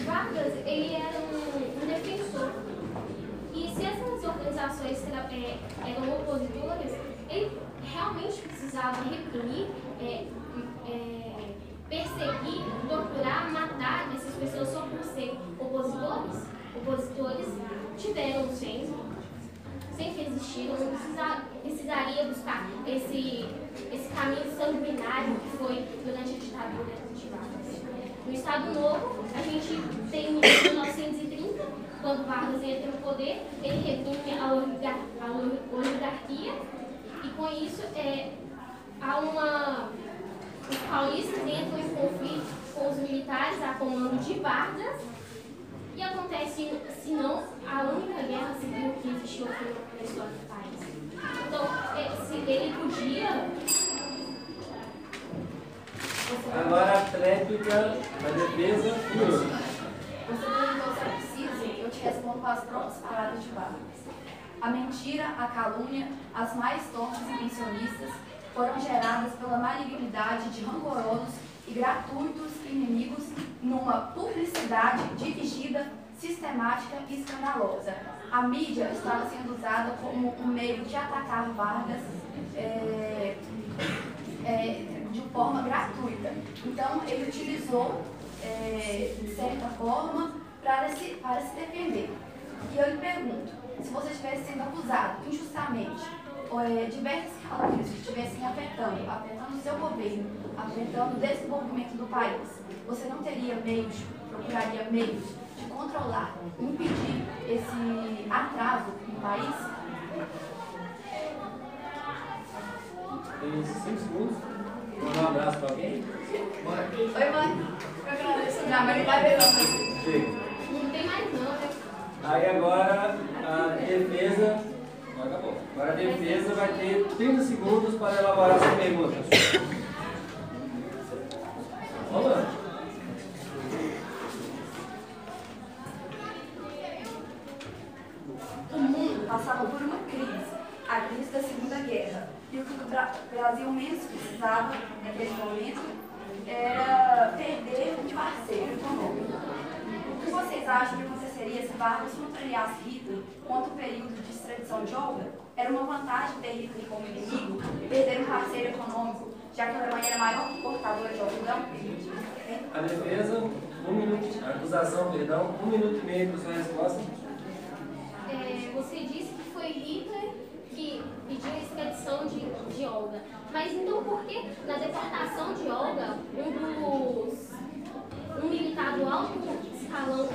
Vargas, ele era um defensor. E se essas organizações eram opositoras, ele realmente precisava reprimir, perseguir, torturar, matar essas pessoas só por serem opositores. Opositores tiveram sempre existiram, não precisaria buscar esse caminho sanguinário que foi durante a ditadura de Vargas. No Estado Novo, a gente tem em 1930, quando Vargas entra no poder, ele reprime a oligarquia e com isso os paulistas entram em conflito com os militares a comando de Vargas e acontece, se não, a única guerra civil que existiu aqui na história do país. Então, se ele podia... Agora a réplica, a defesa, 1 minuto. Você perguntou se é preciso, eu te respondo com as próprias palavras de Vargas. A mentira, a calúnia, as mais torpes intencionistas foram geradas pela malignidade de rancorosos e gratuitos inimigos numa publicidade dirigida, sistemática e escandalosa. A mídia estava sendo usada como um meio de atacar Vargas de forma gratuita. Então, ele utilizou, de certa forma, para se defender. E eu lhe pergunto, se você estivesse sendo acusado injustamente, diversas calúnias que estivessem afetando o seu governo, afetando o desenvolvimento do país, você não teria procuraria meios de controlar, impedir esse atraso no país? Tem 5 segundos. Mandar um abraço para alguém? Oi, mãe. Eu agradeço. Minha mãe não vai ver não. Não tem mais não, né? Aí agora a defesa... Acabou. Agora a defesa vai ter 30 segundos para elaborar sua pergunta. Rolando. O mundo passava por uma crise, a crise da Segunda Guerra. E o que o Brasil menos precisava naquele momento era perder um parceiro econômico. O que vocês acham que aconteceria se Vargas contrariasse Hitler contra o período de extradição de Olga? Era uma vantagem ter Hitler como inimigo e perder um parceiro econômico, já que a Alemanha era a maior importadora de algodão? A defesa, 1 minuto. A acusação, perdão, 1 minuto e meio para sua resposta. Você disse que foi Hitler que pediu a extradição de Olga. Mas então por que na deportação de Olga, um militar do alto escalão,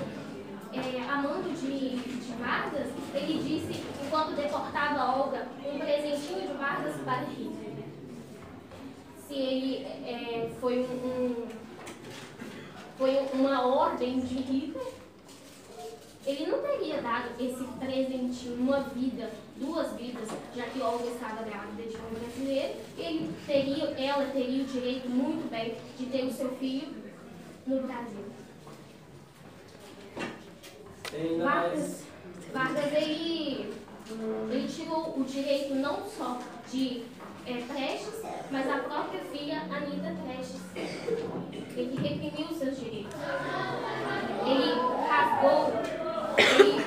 a mando de Vargas, ele disse, enquanto deportava Olga, um presentinho de Vargas para Hitler? Se ele foi uma ordem de Hitler, ele não teria dado esse presentinho, uma vida 2 vidas, já que Olga estava grávida de um brasileiro, ela teria o direito muito bem de ter o seu filho no Brasil. Vargas ele tirou o direito não só de Prestes, mas a própria filha Anita Prestes. Ele reprimiu os seus direitos. Ele rasgou, ele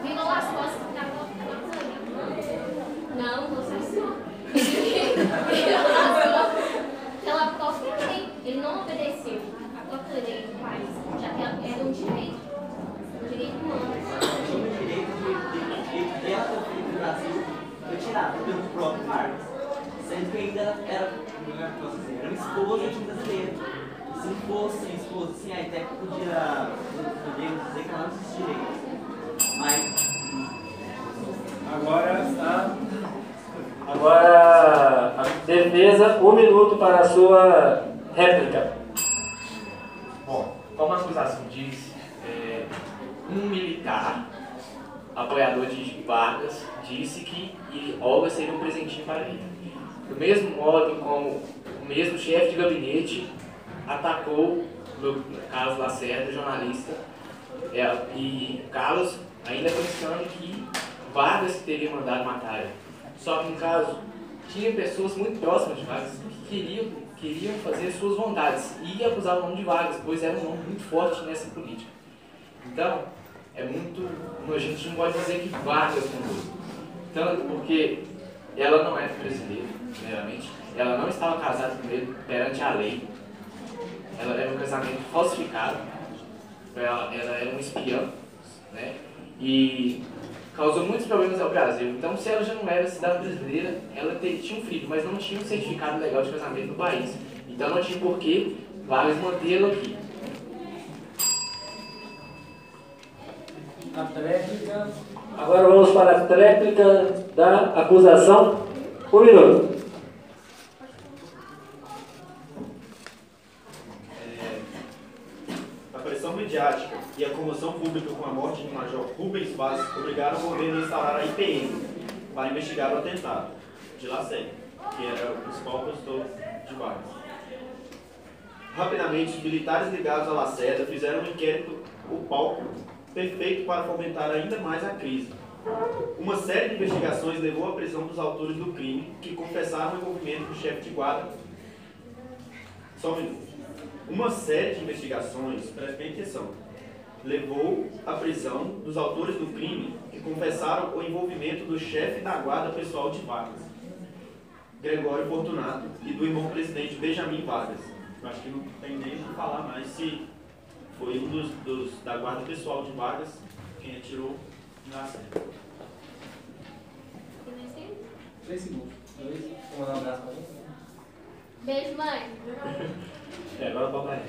virou as costas para a própria lei. Não, você só. Ele rasgou pela própria lei. Ele não obedeceu a própria lei do país, já que era um direito humano. O direito de ter a sua filha no Brasil foi tirado pelo próprio Vargas, sendo que ainda era uma esposa de um brasileiro. Se não fosse esposa, sim, aí até podemos dizer que ela não existe direito. Mas agora a defesa, 1 minuto para a sua réplica. Bom, como a acusação diz, um militar, apoiador de Vargas, disse que Olga seria um presentinho para ele. Do mesmo modo como o mesmo chefe de gabinete atacou Carlos Lacerda, jornalista, e Carlos ainda pensando que Vargas teria mandado matar ele. Só que no caso, tinha pessoas muito próximas de Vargas que queriam fazer suas vontades e acusavam o nome de Vargas, pois era um nome muito forte nessa política. Então, a gente não pode dizer que Vargas mandou. Tanto porque ela não era brasileira, primeiramente, ela não estava casada com ele perante a lei, ela era um casamento falsificado, ela era um espiã, né? E causou muitos problemas ao Brasil. Então, se ela já não era cidadã brasileira, ela tinha um filho, mas não tinha um certificado legal de casamento no país. Então, não tinha por que Vargas mantê-la aqui. A tréplica. Agora vamos para a tréplica da acusação. 1 minuto. A pressão midiática e a comoção pública com a morte de Major Rubens Vaz obrigaram o governo a instalar a IPM para investigar o atentado de Lacerda, que era o principal opositor de Vargas. Rapidamente, os militares ligados a Lacerda fizeram um inquérito, o palco perfeito para fomentar ainda mais a crise. Uma série de investigações levou à prisão dos autores do crime, que confessaram o envolvimento do chefe de guarda. Só um minuto. Uma série de investigações, prestem atenção, levou à prisão dos autores do crime, que confessaram o envolvimento do chefe da guarda pessoal de Vargas, Gregório Fortunato, e do irmão presidente Benjamin Vargas. Eu acho que não tem nem o que falar mais se foi um da guarda pessoal de Vargas quem atirou na cena. 3 segundos. Vou mandar um abraço para você. Beijo, mãe. Agora o papai.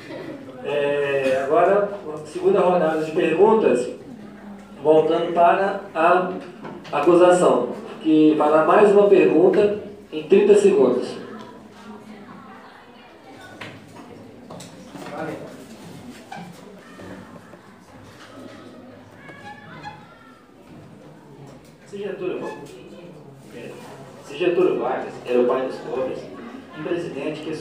Agora, segunda rodada de perguntas, voltando para a acusação, que fará mais uma pergunta em 30 segundos. Se Getúlio Vargas era o pai dos pobres, um presidente que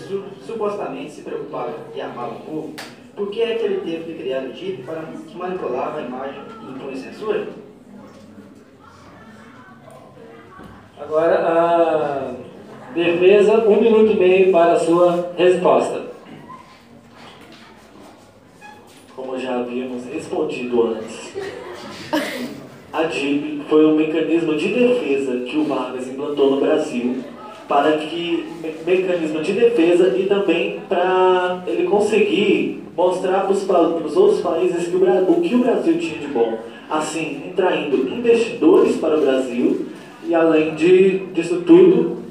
supostamente se preocupava e amava o povo, por que é que ele teve que criar o DIP para que manipulava a imagem e impor censura? Agora, a defesa, 1 minuto e meio para a sua resposta. Como já havíamos respondido antes, a DIP foi um mecanismo de defesa que o Vargas implantou no Brasil, para que mecanismo de defesa e também para ele conseguir mostrar para os outros países o que o Brasil tinha de bom, assim, atraindo investidores para o Brasil e além disso tudo,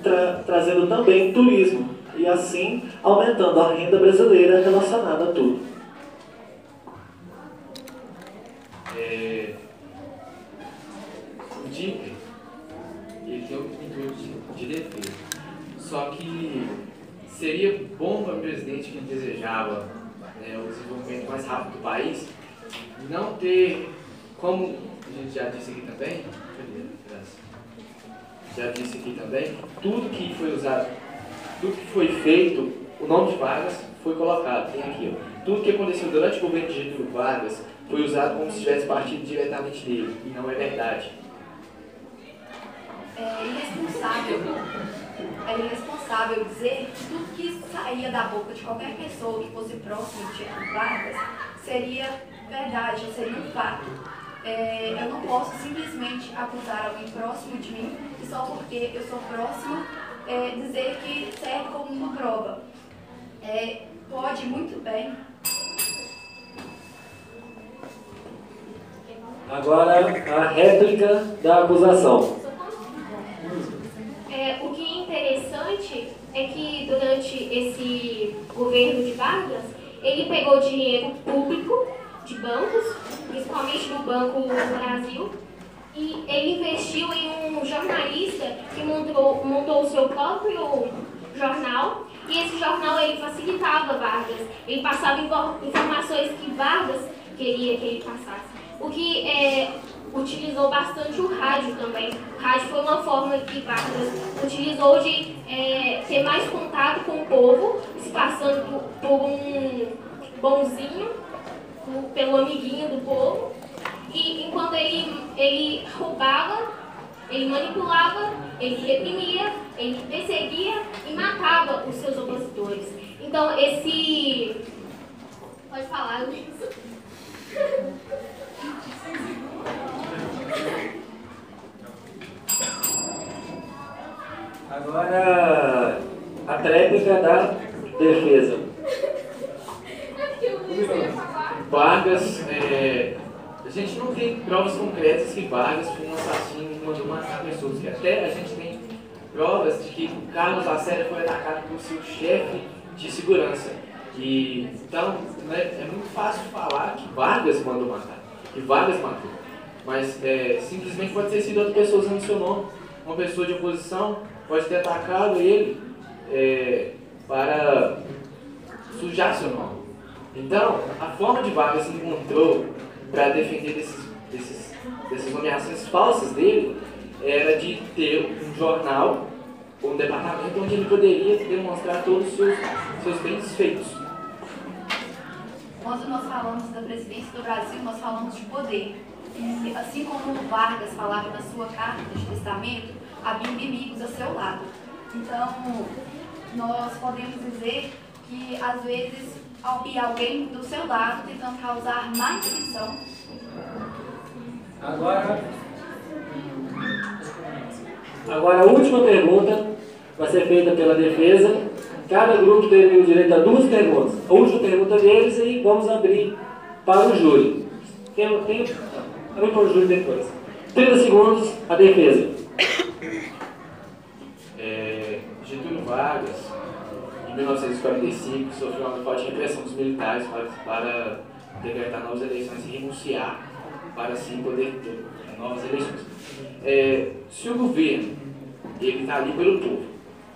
trazendo também turismo e assim aumentando a renda brasileira relacionada a tudo. O DIP, ele tem o intuito de defesa. Só que seria bom para o presidente que desejava o desenvolvimento mais rápido do país não ter, como a gente já disse aqui também, já disse aqui também, tudo que foi usado, tudo que foi feito, o nome de Vargas foi colocado, tem aqui, ó. Tudo que aconteceu durante o governo de Getúlio Vargas foi usado como se tivesse partido diretamente dele, e não é verdade. É irresponsável dizer que tudo que saía da boca de qualquer pessoa que fosse próximo de Getúlio Vargas seria verdade, seria um fato. Eu não posso simplesmente acusar alguém próximo de mim e só porque eu sou próximo dizer que serve como uma prova. Pode muito bem. Agora, a réplica da acusação. O que é interessante é que durante esse governo de Vargas, ele pegou dinheiro público de bancos, principalmente do Banco do Brasil, e ele investiu em um jornalista que montou o seu próprio jornal, e esse jornal ele facilitava Vargas, ele passava informações que Vargas queria que ele passasse. O que utilizou bastante o rádio também. O rádio foi uma forma que Vargas utilizou de ter mais contato com o povo, se passando por um bonzinho, pelo amiguinho do povo. E enquanto ele roubava, ele manipulava, ele reprimia, ele perseguia e matava os seus opositores. Então esse... Pode falar, Luiz. Agora, a tréplica da defesa. Vargas, a gente não tem provas concretas que Vargas foi um assassino e mandou matar pessoas. Que até a gente tem provas de que Carlos Lacerda foi atacado por seu chefe de segurança. Então, é muito fácil falar que Vargas mandou matar, que Vargas matou. Mas simplesmente pode ter sido outra pessoa usando seu nome. Uma pessoa de oposição pode ter atacado ele para sujar seu nome. Então, a forma de Vargas se encontrou para defender dessas nomeações falsas dele era de ter um jornal ou um departamento onde ele poderia demonstrar todos os seus bens feitos. Quando nós falamos da presidência do Brasil, nós falamos de poder. E assim como Vargas falava na sua carta de testamento, havia inimigos a seu lado. Então, nós podemos dizer que, às vezes, havia alguém do seu lado tentando causar má intenção. Agora, a última pergunta vai ser feita pela defesa. Cada grupo tem o direito a 2 perguntas. A última pergunta deles e vamos abrir para o júri. Abrir para o júri depois. 30 segundos, a defesa. Getúlio Vargas, em 1945, sofreu uma forte repressão dos militares para decretar novas eleições e renunciar para assim poder ter novas eleições. Se o governo está ali pelo povo,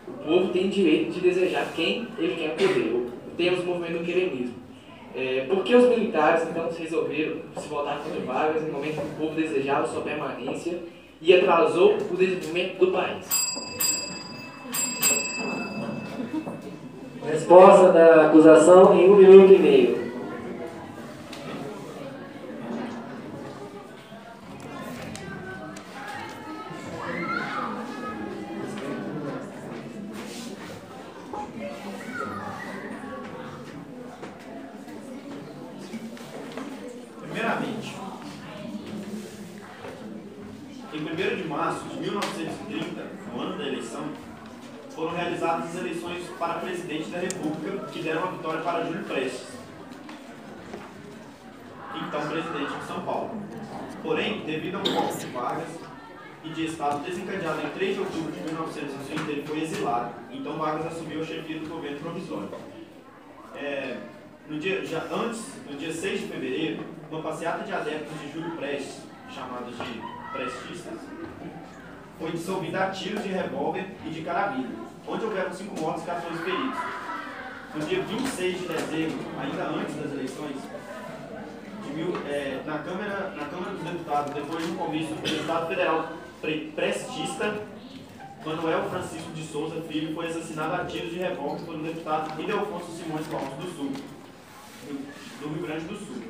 o povo tem direito de desejar quem ele quer poder. Temos o movimento do queremismo. Por que os militares então resolveram se voltar contra Vargas no momento que o povo desejava sua permanência e atrasou o desenvolvimento do país? Resposta da acusação em 1 minuto e meio. Primeiramente, em 1º de março de 1930, no ano da eleição, foram realizadas as eleições para presidente da República, que deram a vitória para Júlio Prestes, então presidente de São Paulo. Porém, devido a um golpe de Vargas e de Estado desencadeado em 3 de outubro de 1930, ele foi exilado. Então Vargas assumiu a chefia do governo provisório. No dia 6 de fevereiro, uma passeata de adeptos de Júlio Prestes, chamados de prestistas, foi dissolvida a tiros de revólver e de carabina, onde houveram 5 mortos e 14 feridos. No dia 26 de dezembro, ainda antes das eleições, na Câmara dos Deputados, depois de um comício do deputado federal prestista, Manuel Francisco de Souza Filho foi assassinado a tiros de revólver pelo deputado Ildefonso Simões Gomes do Sul, do Rio Grande do Sul.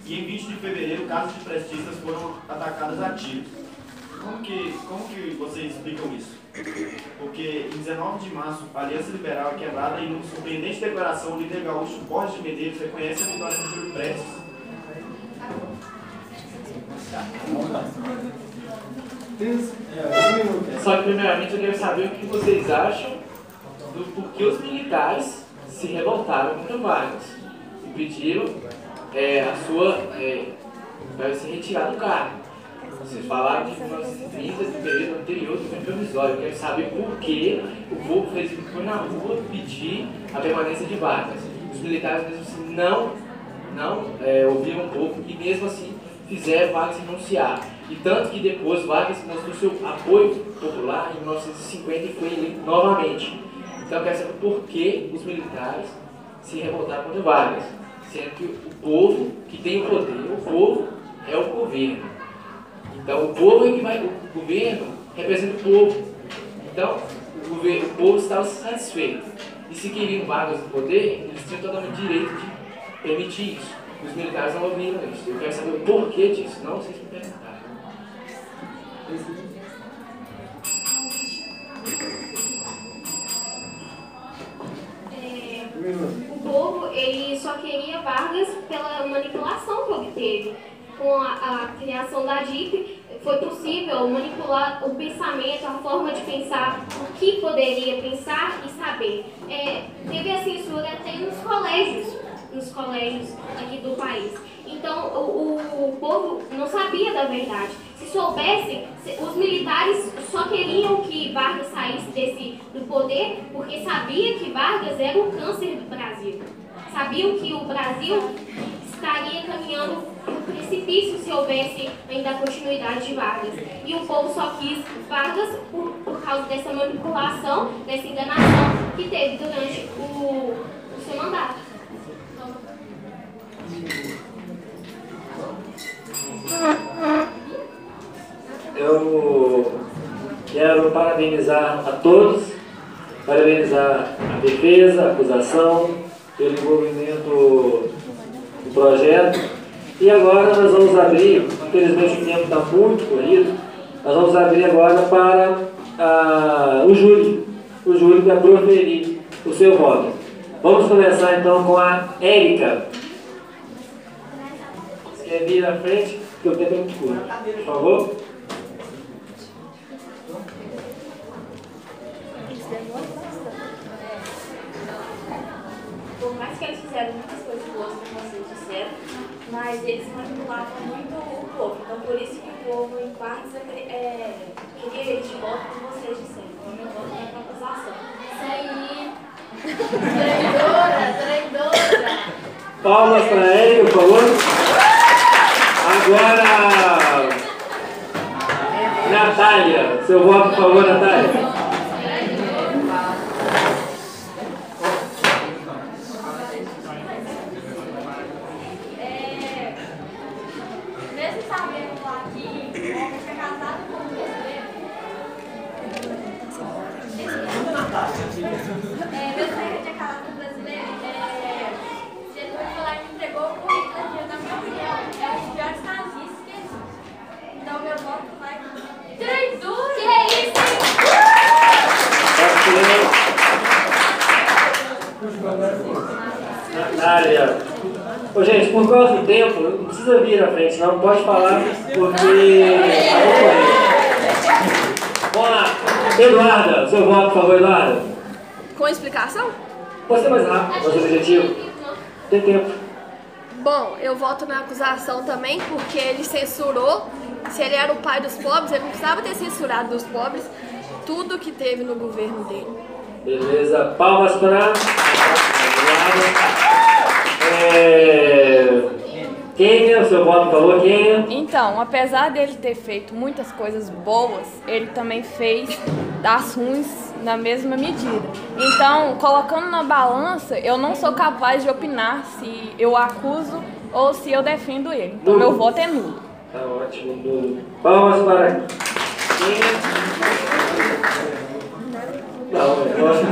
E em 20 de fevereiro, casas de prestistas foram atacadas a tiros. Como que vocês explicam isso? Porque em 19 de março, a Aliança Liberal é quebrada e, numa surpreendente declaração, o líder gaúcho Borges de Medeiros reconhece a vitória de Júlio Prestes. Só que, primeiramente, eu quero saber o que vocês acham do porquê os militares se revoltaram contra Vargas e pediram para se retirar do cargo. Vocês falaram que em 1930, no período anterior do governo provisório. Eu quero saber por que o povo foi na rua pedir a permanência de Vargas. Os militares, mesmo assim, não ouviram um pouco e, mesmo assim, fizeram Vargas renunciar. E tanto que depois Vargas mostrou seu apoio popular em 1950 e foi eleito novamente. Então eu quero saber por que os militares se revoltaram contra Vargas, sendo que o povo que tem o poder, o povo é o governo. Então o povo é que vai, o governo representa o povo. Então o povo estava satisfeito. E se queriam Vargas no poder, eles tinham totalmente direito de permitir isso. Os militares não ouviram isso. Eu quero saber o porquê disso, não vocês me perguntaram. O povo ele só queria Vargas pela manipulação que obteve. Com a criação da DIP, foi possível manipular o pensamento, a forma de pensar, o que poderia pensar e saber. Teve a censura até nos colégios aqui do país. Então, o povo não sabia da verdade. Se soubessem, os militares só queriam que Vargas saísse do poder porque sabia que Vargas era o câncer do Brasil. Sabiam que o Brasil estaria caminhando para o precipício se houvesse ainda a continuidade de Vargas. E o povo só quis Vargas por causa dessa manipulação, dessa enganação que teve durante o seu mandato. Eu quero parabenizar a todos, parabenizar a defesa, a acusação, pelo envolvimento do projeto. E agora nós vamos abrir, infelizmente o tempo está muito corrido, nós vamos abrir agora para o júri vai proferir o seu voto. Vamos começar então com a Érica. Você quer vir à frente? Porque o tempo é muito curto. Por favor. Por mais que eles fizeram muitas coisas boas, como vocês disseram, mas eles manipulavam muito o povo. Então, por isso que o povo, em partes, queria eles de volta, como vocês disseram. Então, meu voto é para acusação. Isso aí. Traidora! Palmas para ele, por favor. Agora, Natália. Seu voto, por favor, Natália. Mesmo sabendo lá que o homem foi casado com um brasileiro, mesmo que ele tinha casado com um brasileiro, se ele foi falar que entregou o currículo, na minha opinião, é um dos piores nazistas que existe. Então meu voto vai. Traidor! Que é isso? Natália. Ô, gente, por causa do tempo, não precisa vir à frente, não pode falar, porque vamos lá. Eduarda, seu voto, por favor, Eduarda. Com explicação? Pode ser mais rápido, mais objetivo. Tem tempo. Bom, eu voto na acusação também, porque ele censurou. Se ele era o pai dos pobres, ele não precisava ter censurado dos pobres tudo que teve no governo dele. Beleza, palmas para Kênia, seu voto, por favor, Kênia. Então, apesar dele ter feito muitas coisas boas, ele também fez das ruins na mesma medida. Então, colocando na balança, eu não sou capaz de opinar se eu acuso ou se eu defendo ele. Então, meu voto é nulo. Tá ótimo, nulo. Palmas para Kênia. Não, eu acho que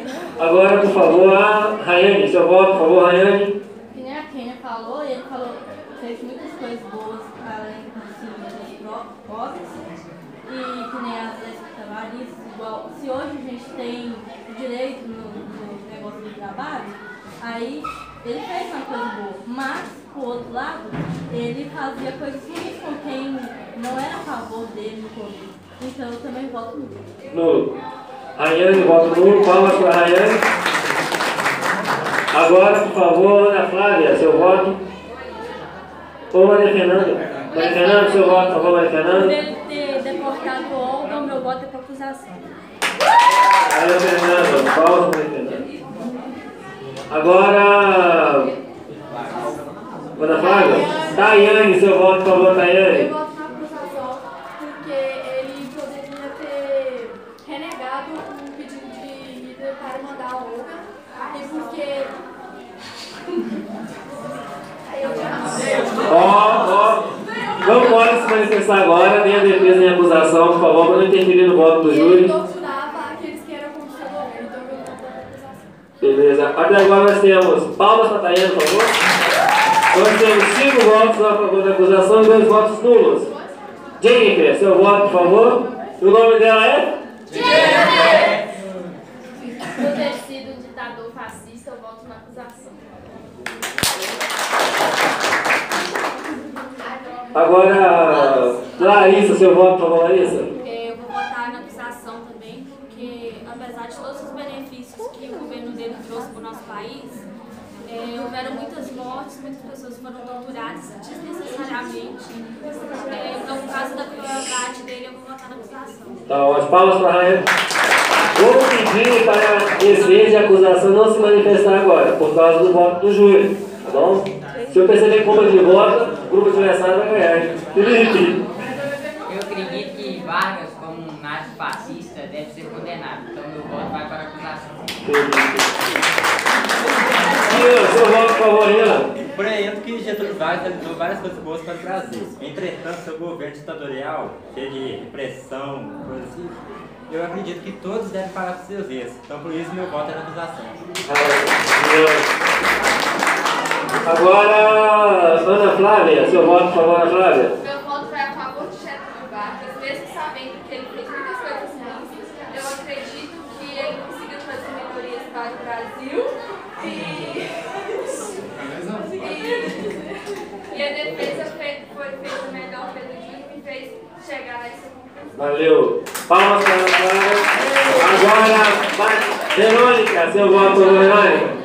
não. Agora, por favor, a Rayane. Seu voto, por favor, Rayane. Que nem a Kênia falou, ele falou que fez muitas coisas boas além das pobres. E que nem as leis trabalhistas, igual. Se hoje a gente tem direito no negócio do trabalho, aí ele fez uma coisa boa. Mas, por outro lado, ele fazia coisas ruins com quem não era a favor dele no começo. Então eu também voto nulo. Nulo. Rayane, voto nulo. Palmas para a Rayane. Agora, por favor, Ana Flávia, seu voto. Ou Maria Fernanda. Maria Fernanda, seu voto, por favor, Maria Fernanda. Por ele ter deportado Olga, o meu voto é para acusação. Maria Fernanda, palmas para Maria Fernanda. Agora, Ana Flávia. Tayane, seu voto, por favor, Tayane. Eu voto na acusação porque ele poderia ter renegado o pedido de Hitler para mandar a Olga. E porque... Não pode se manifestar agora, nem a defesa nem a acusação, por favor, para não interferir no voto do júri. Ele torturava aqueles que eram contra o seu governo, então eu voto na acusação. Beleza. Até agora nós temos palmas para a Tayane, por favor. Nós temos 5 votos a favor da acusação e 2 votos nulos. Jennifer, seu voto, por favor. O nome dela é? Jennifer! Por ter sido um ditador fascista, eu voto na acusação. Agora, Larissa, seu voto, por favor, Larissa. Eu vou votar na acusação também, porque apesar de todos os benefícios que o governo dele trouxe para o nosso país, houveram muitas mortes, muitas pessoas foram torturadas desnecessariamente. Então, por causa da crueldade dele, eu vou votar na acusação. Tá ótimo. Palmas para a Raia. Vou pedir para a defesa e a acusação não se manifestar agora, por causa do voto do júri, tá bom? Se eu perceber como de voto, o grupo adversário vai ganhar. Felipe. Eu acredito que Vargas, como um nazi-fascista, deve ser condenado. Então, meu voto vai para a acusação. Seu voto, por favor, Renan. Compreendo que Getúlio Vargas realizou várias coisas boas para o Brasil. Entretanto, seu governo ditatorial, cheio de repressão, coisas assim, eu acredito que todos devem pagar com seus erros. Então, por isso, meu voto é na acusação. Agora, Ana Flávia, seu voto, por favor, Ana Flávia. Meu voto vai a favor de Getúlio Vargas, mesmo sabendo que ele fez muitas coisas ruins. Eu acredito que ele conseguiu trazer melhorias para o Brasil e a defesa foi feita melhor pelo dia que me fez chegar a essa conclusão. Valeu. Palmas para a Ana Flávia. Agora, Verônica, seu voto, por favor, Verônica.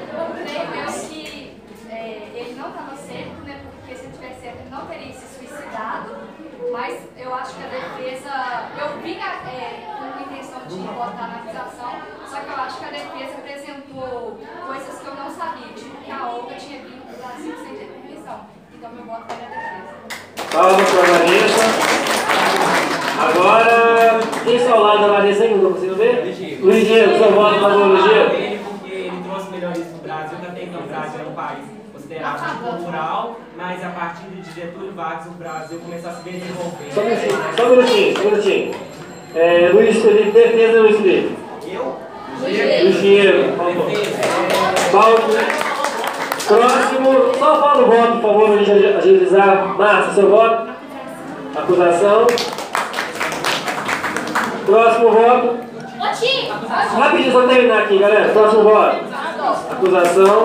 Mas eu acho que a defesa, eu vinha com a intenção de votar na acusação, só que eu acho que a defesa apresentou coisas que eu não sabia, tipo que a Olga tinha vindo do Brasil sem ter permissão. Então meu voto vai na defesa. Palmas para a Vanessa. Agora, quem está ao lado da Vanessa ainda? Não consigo ver? Luiz Diego, seu voto, por favor, Luiz Diego. Porque ele trouxe melhorias para o Brasil, até então o Brasil é um país considerado cultural, mas a partir de Getúlio Vargas o Brasil começou a se desenvolver. Só um minutinho. Luiz Felipe, defesa, Luiz Felipe. Eu? Luiz Diego, por favor. Paulo. Próximo, só fala o voto, por favor, para a gente agilizar. Márcia, seu voto. Acusação. Próximo voto. Rapidinho, só terminar aqui, galera. Próximo voto. Acusação.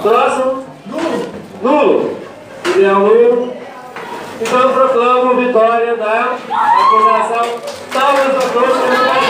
Próximo. Nulo. Ideal nulo. Então eu proclamo vitória da acusação. Salve a todos.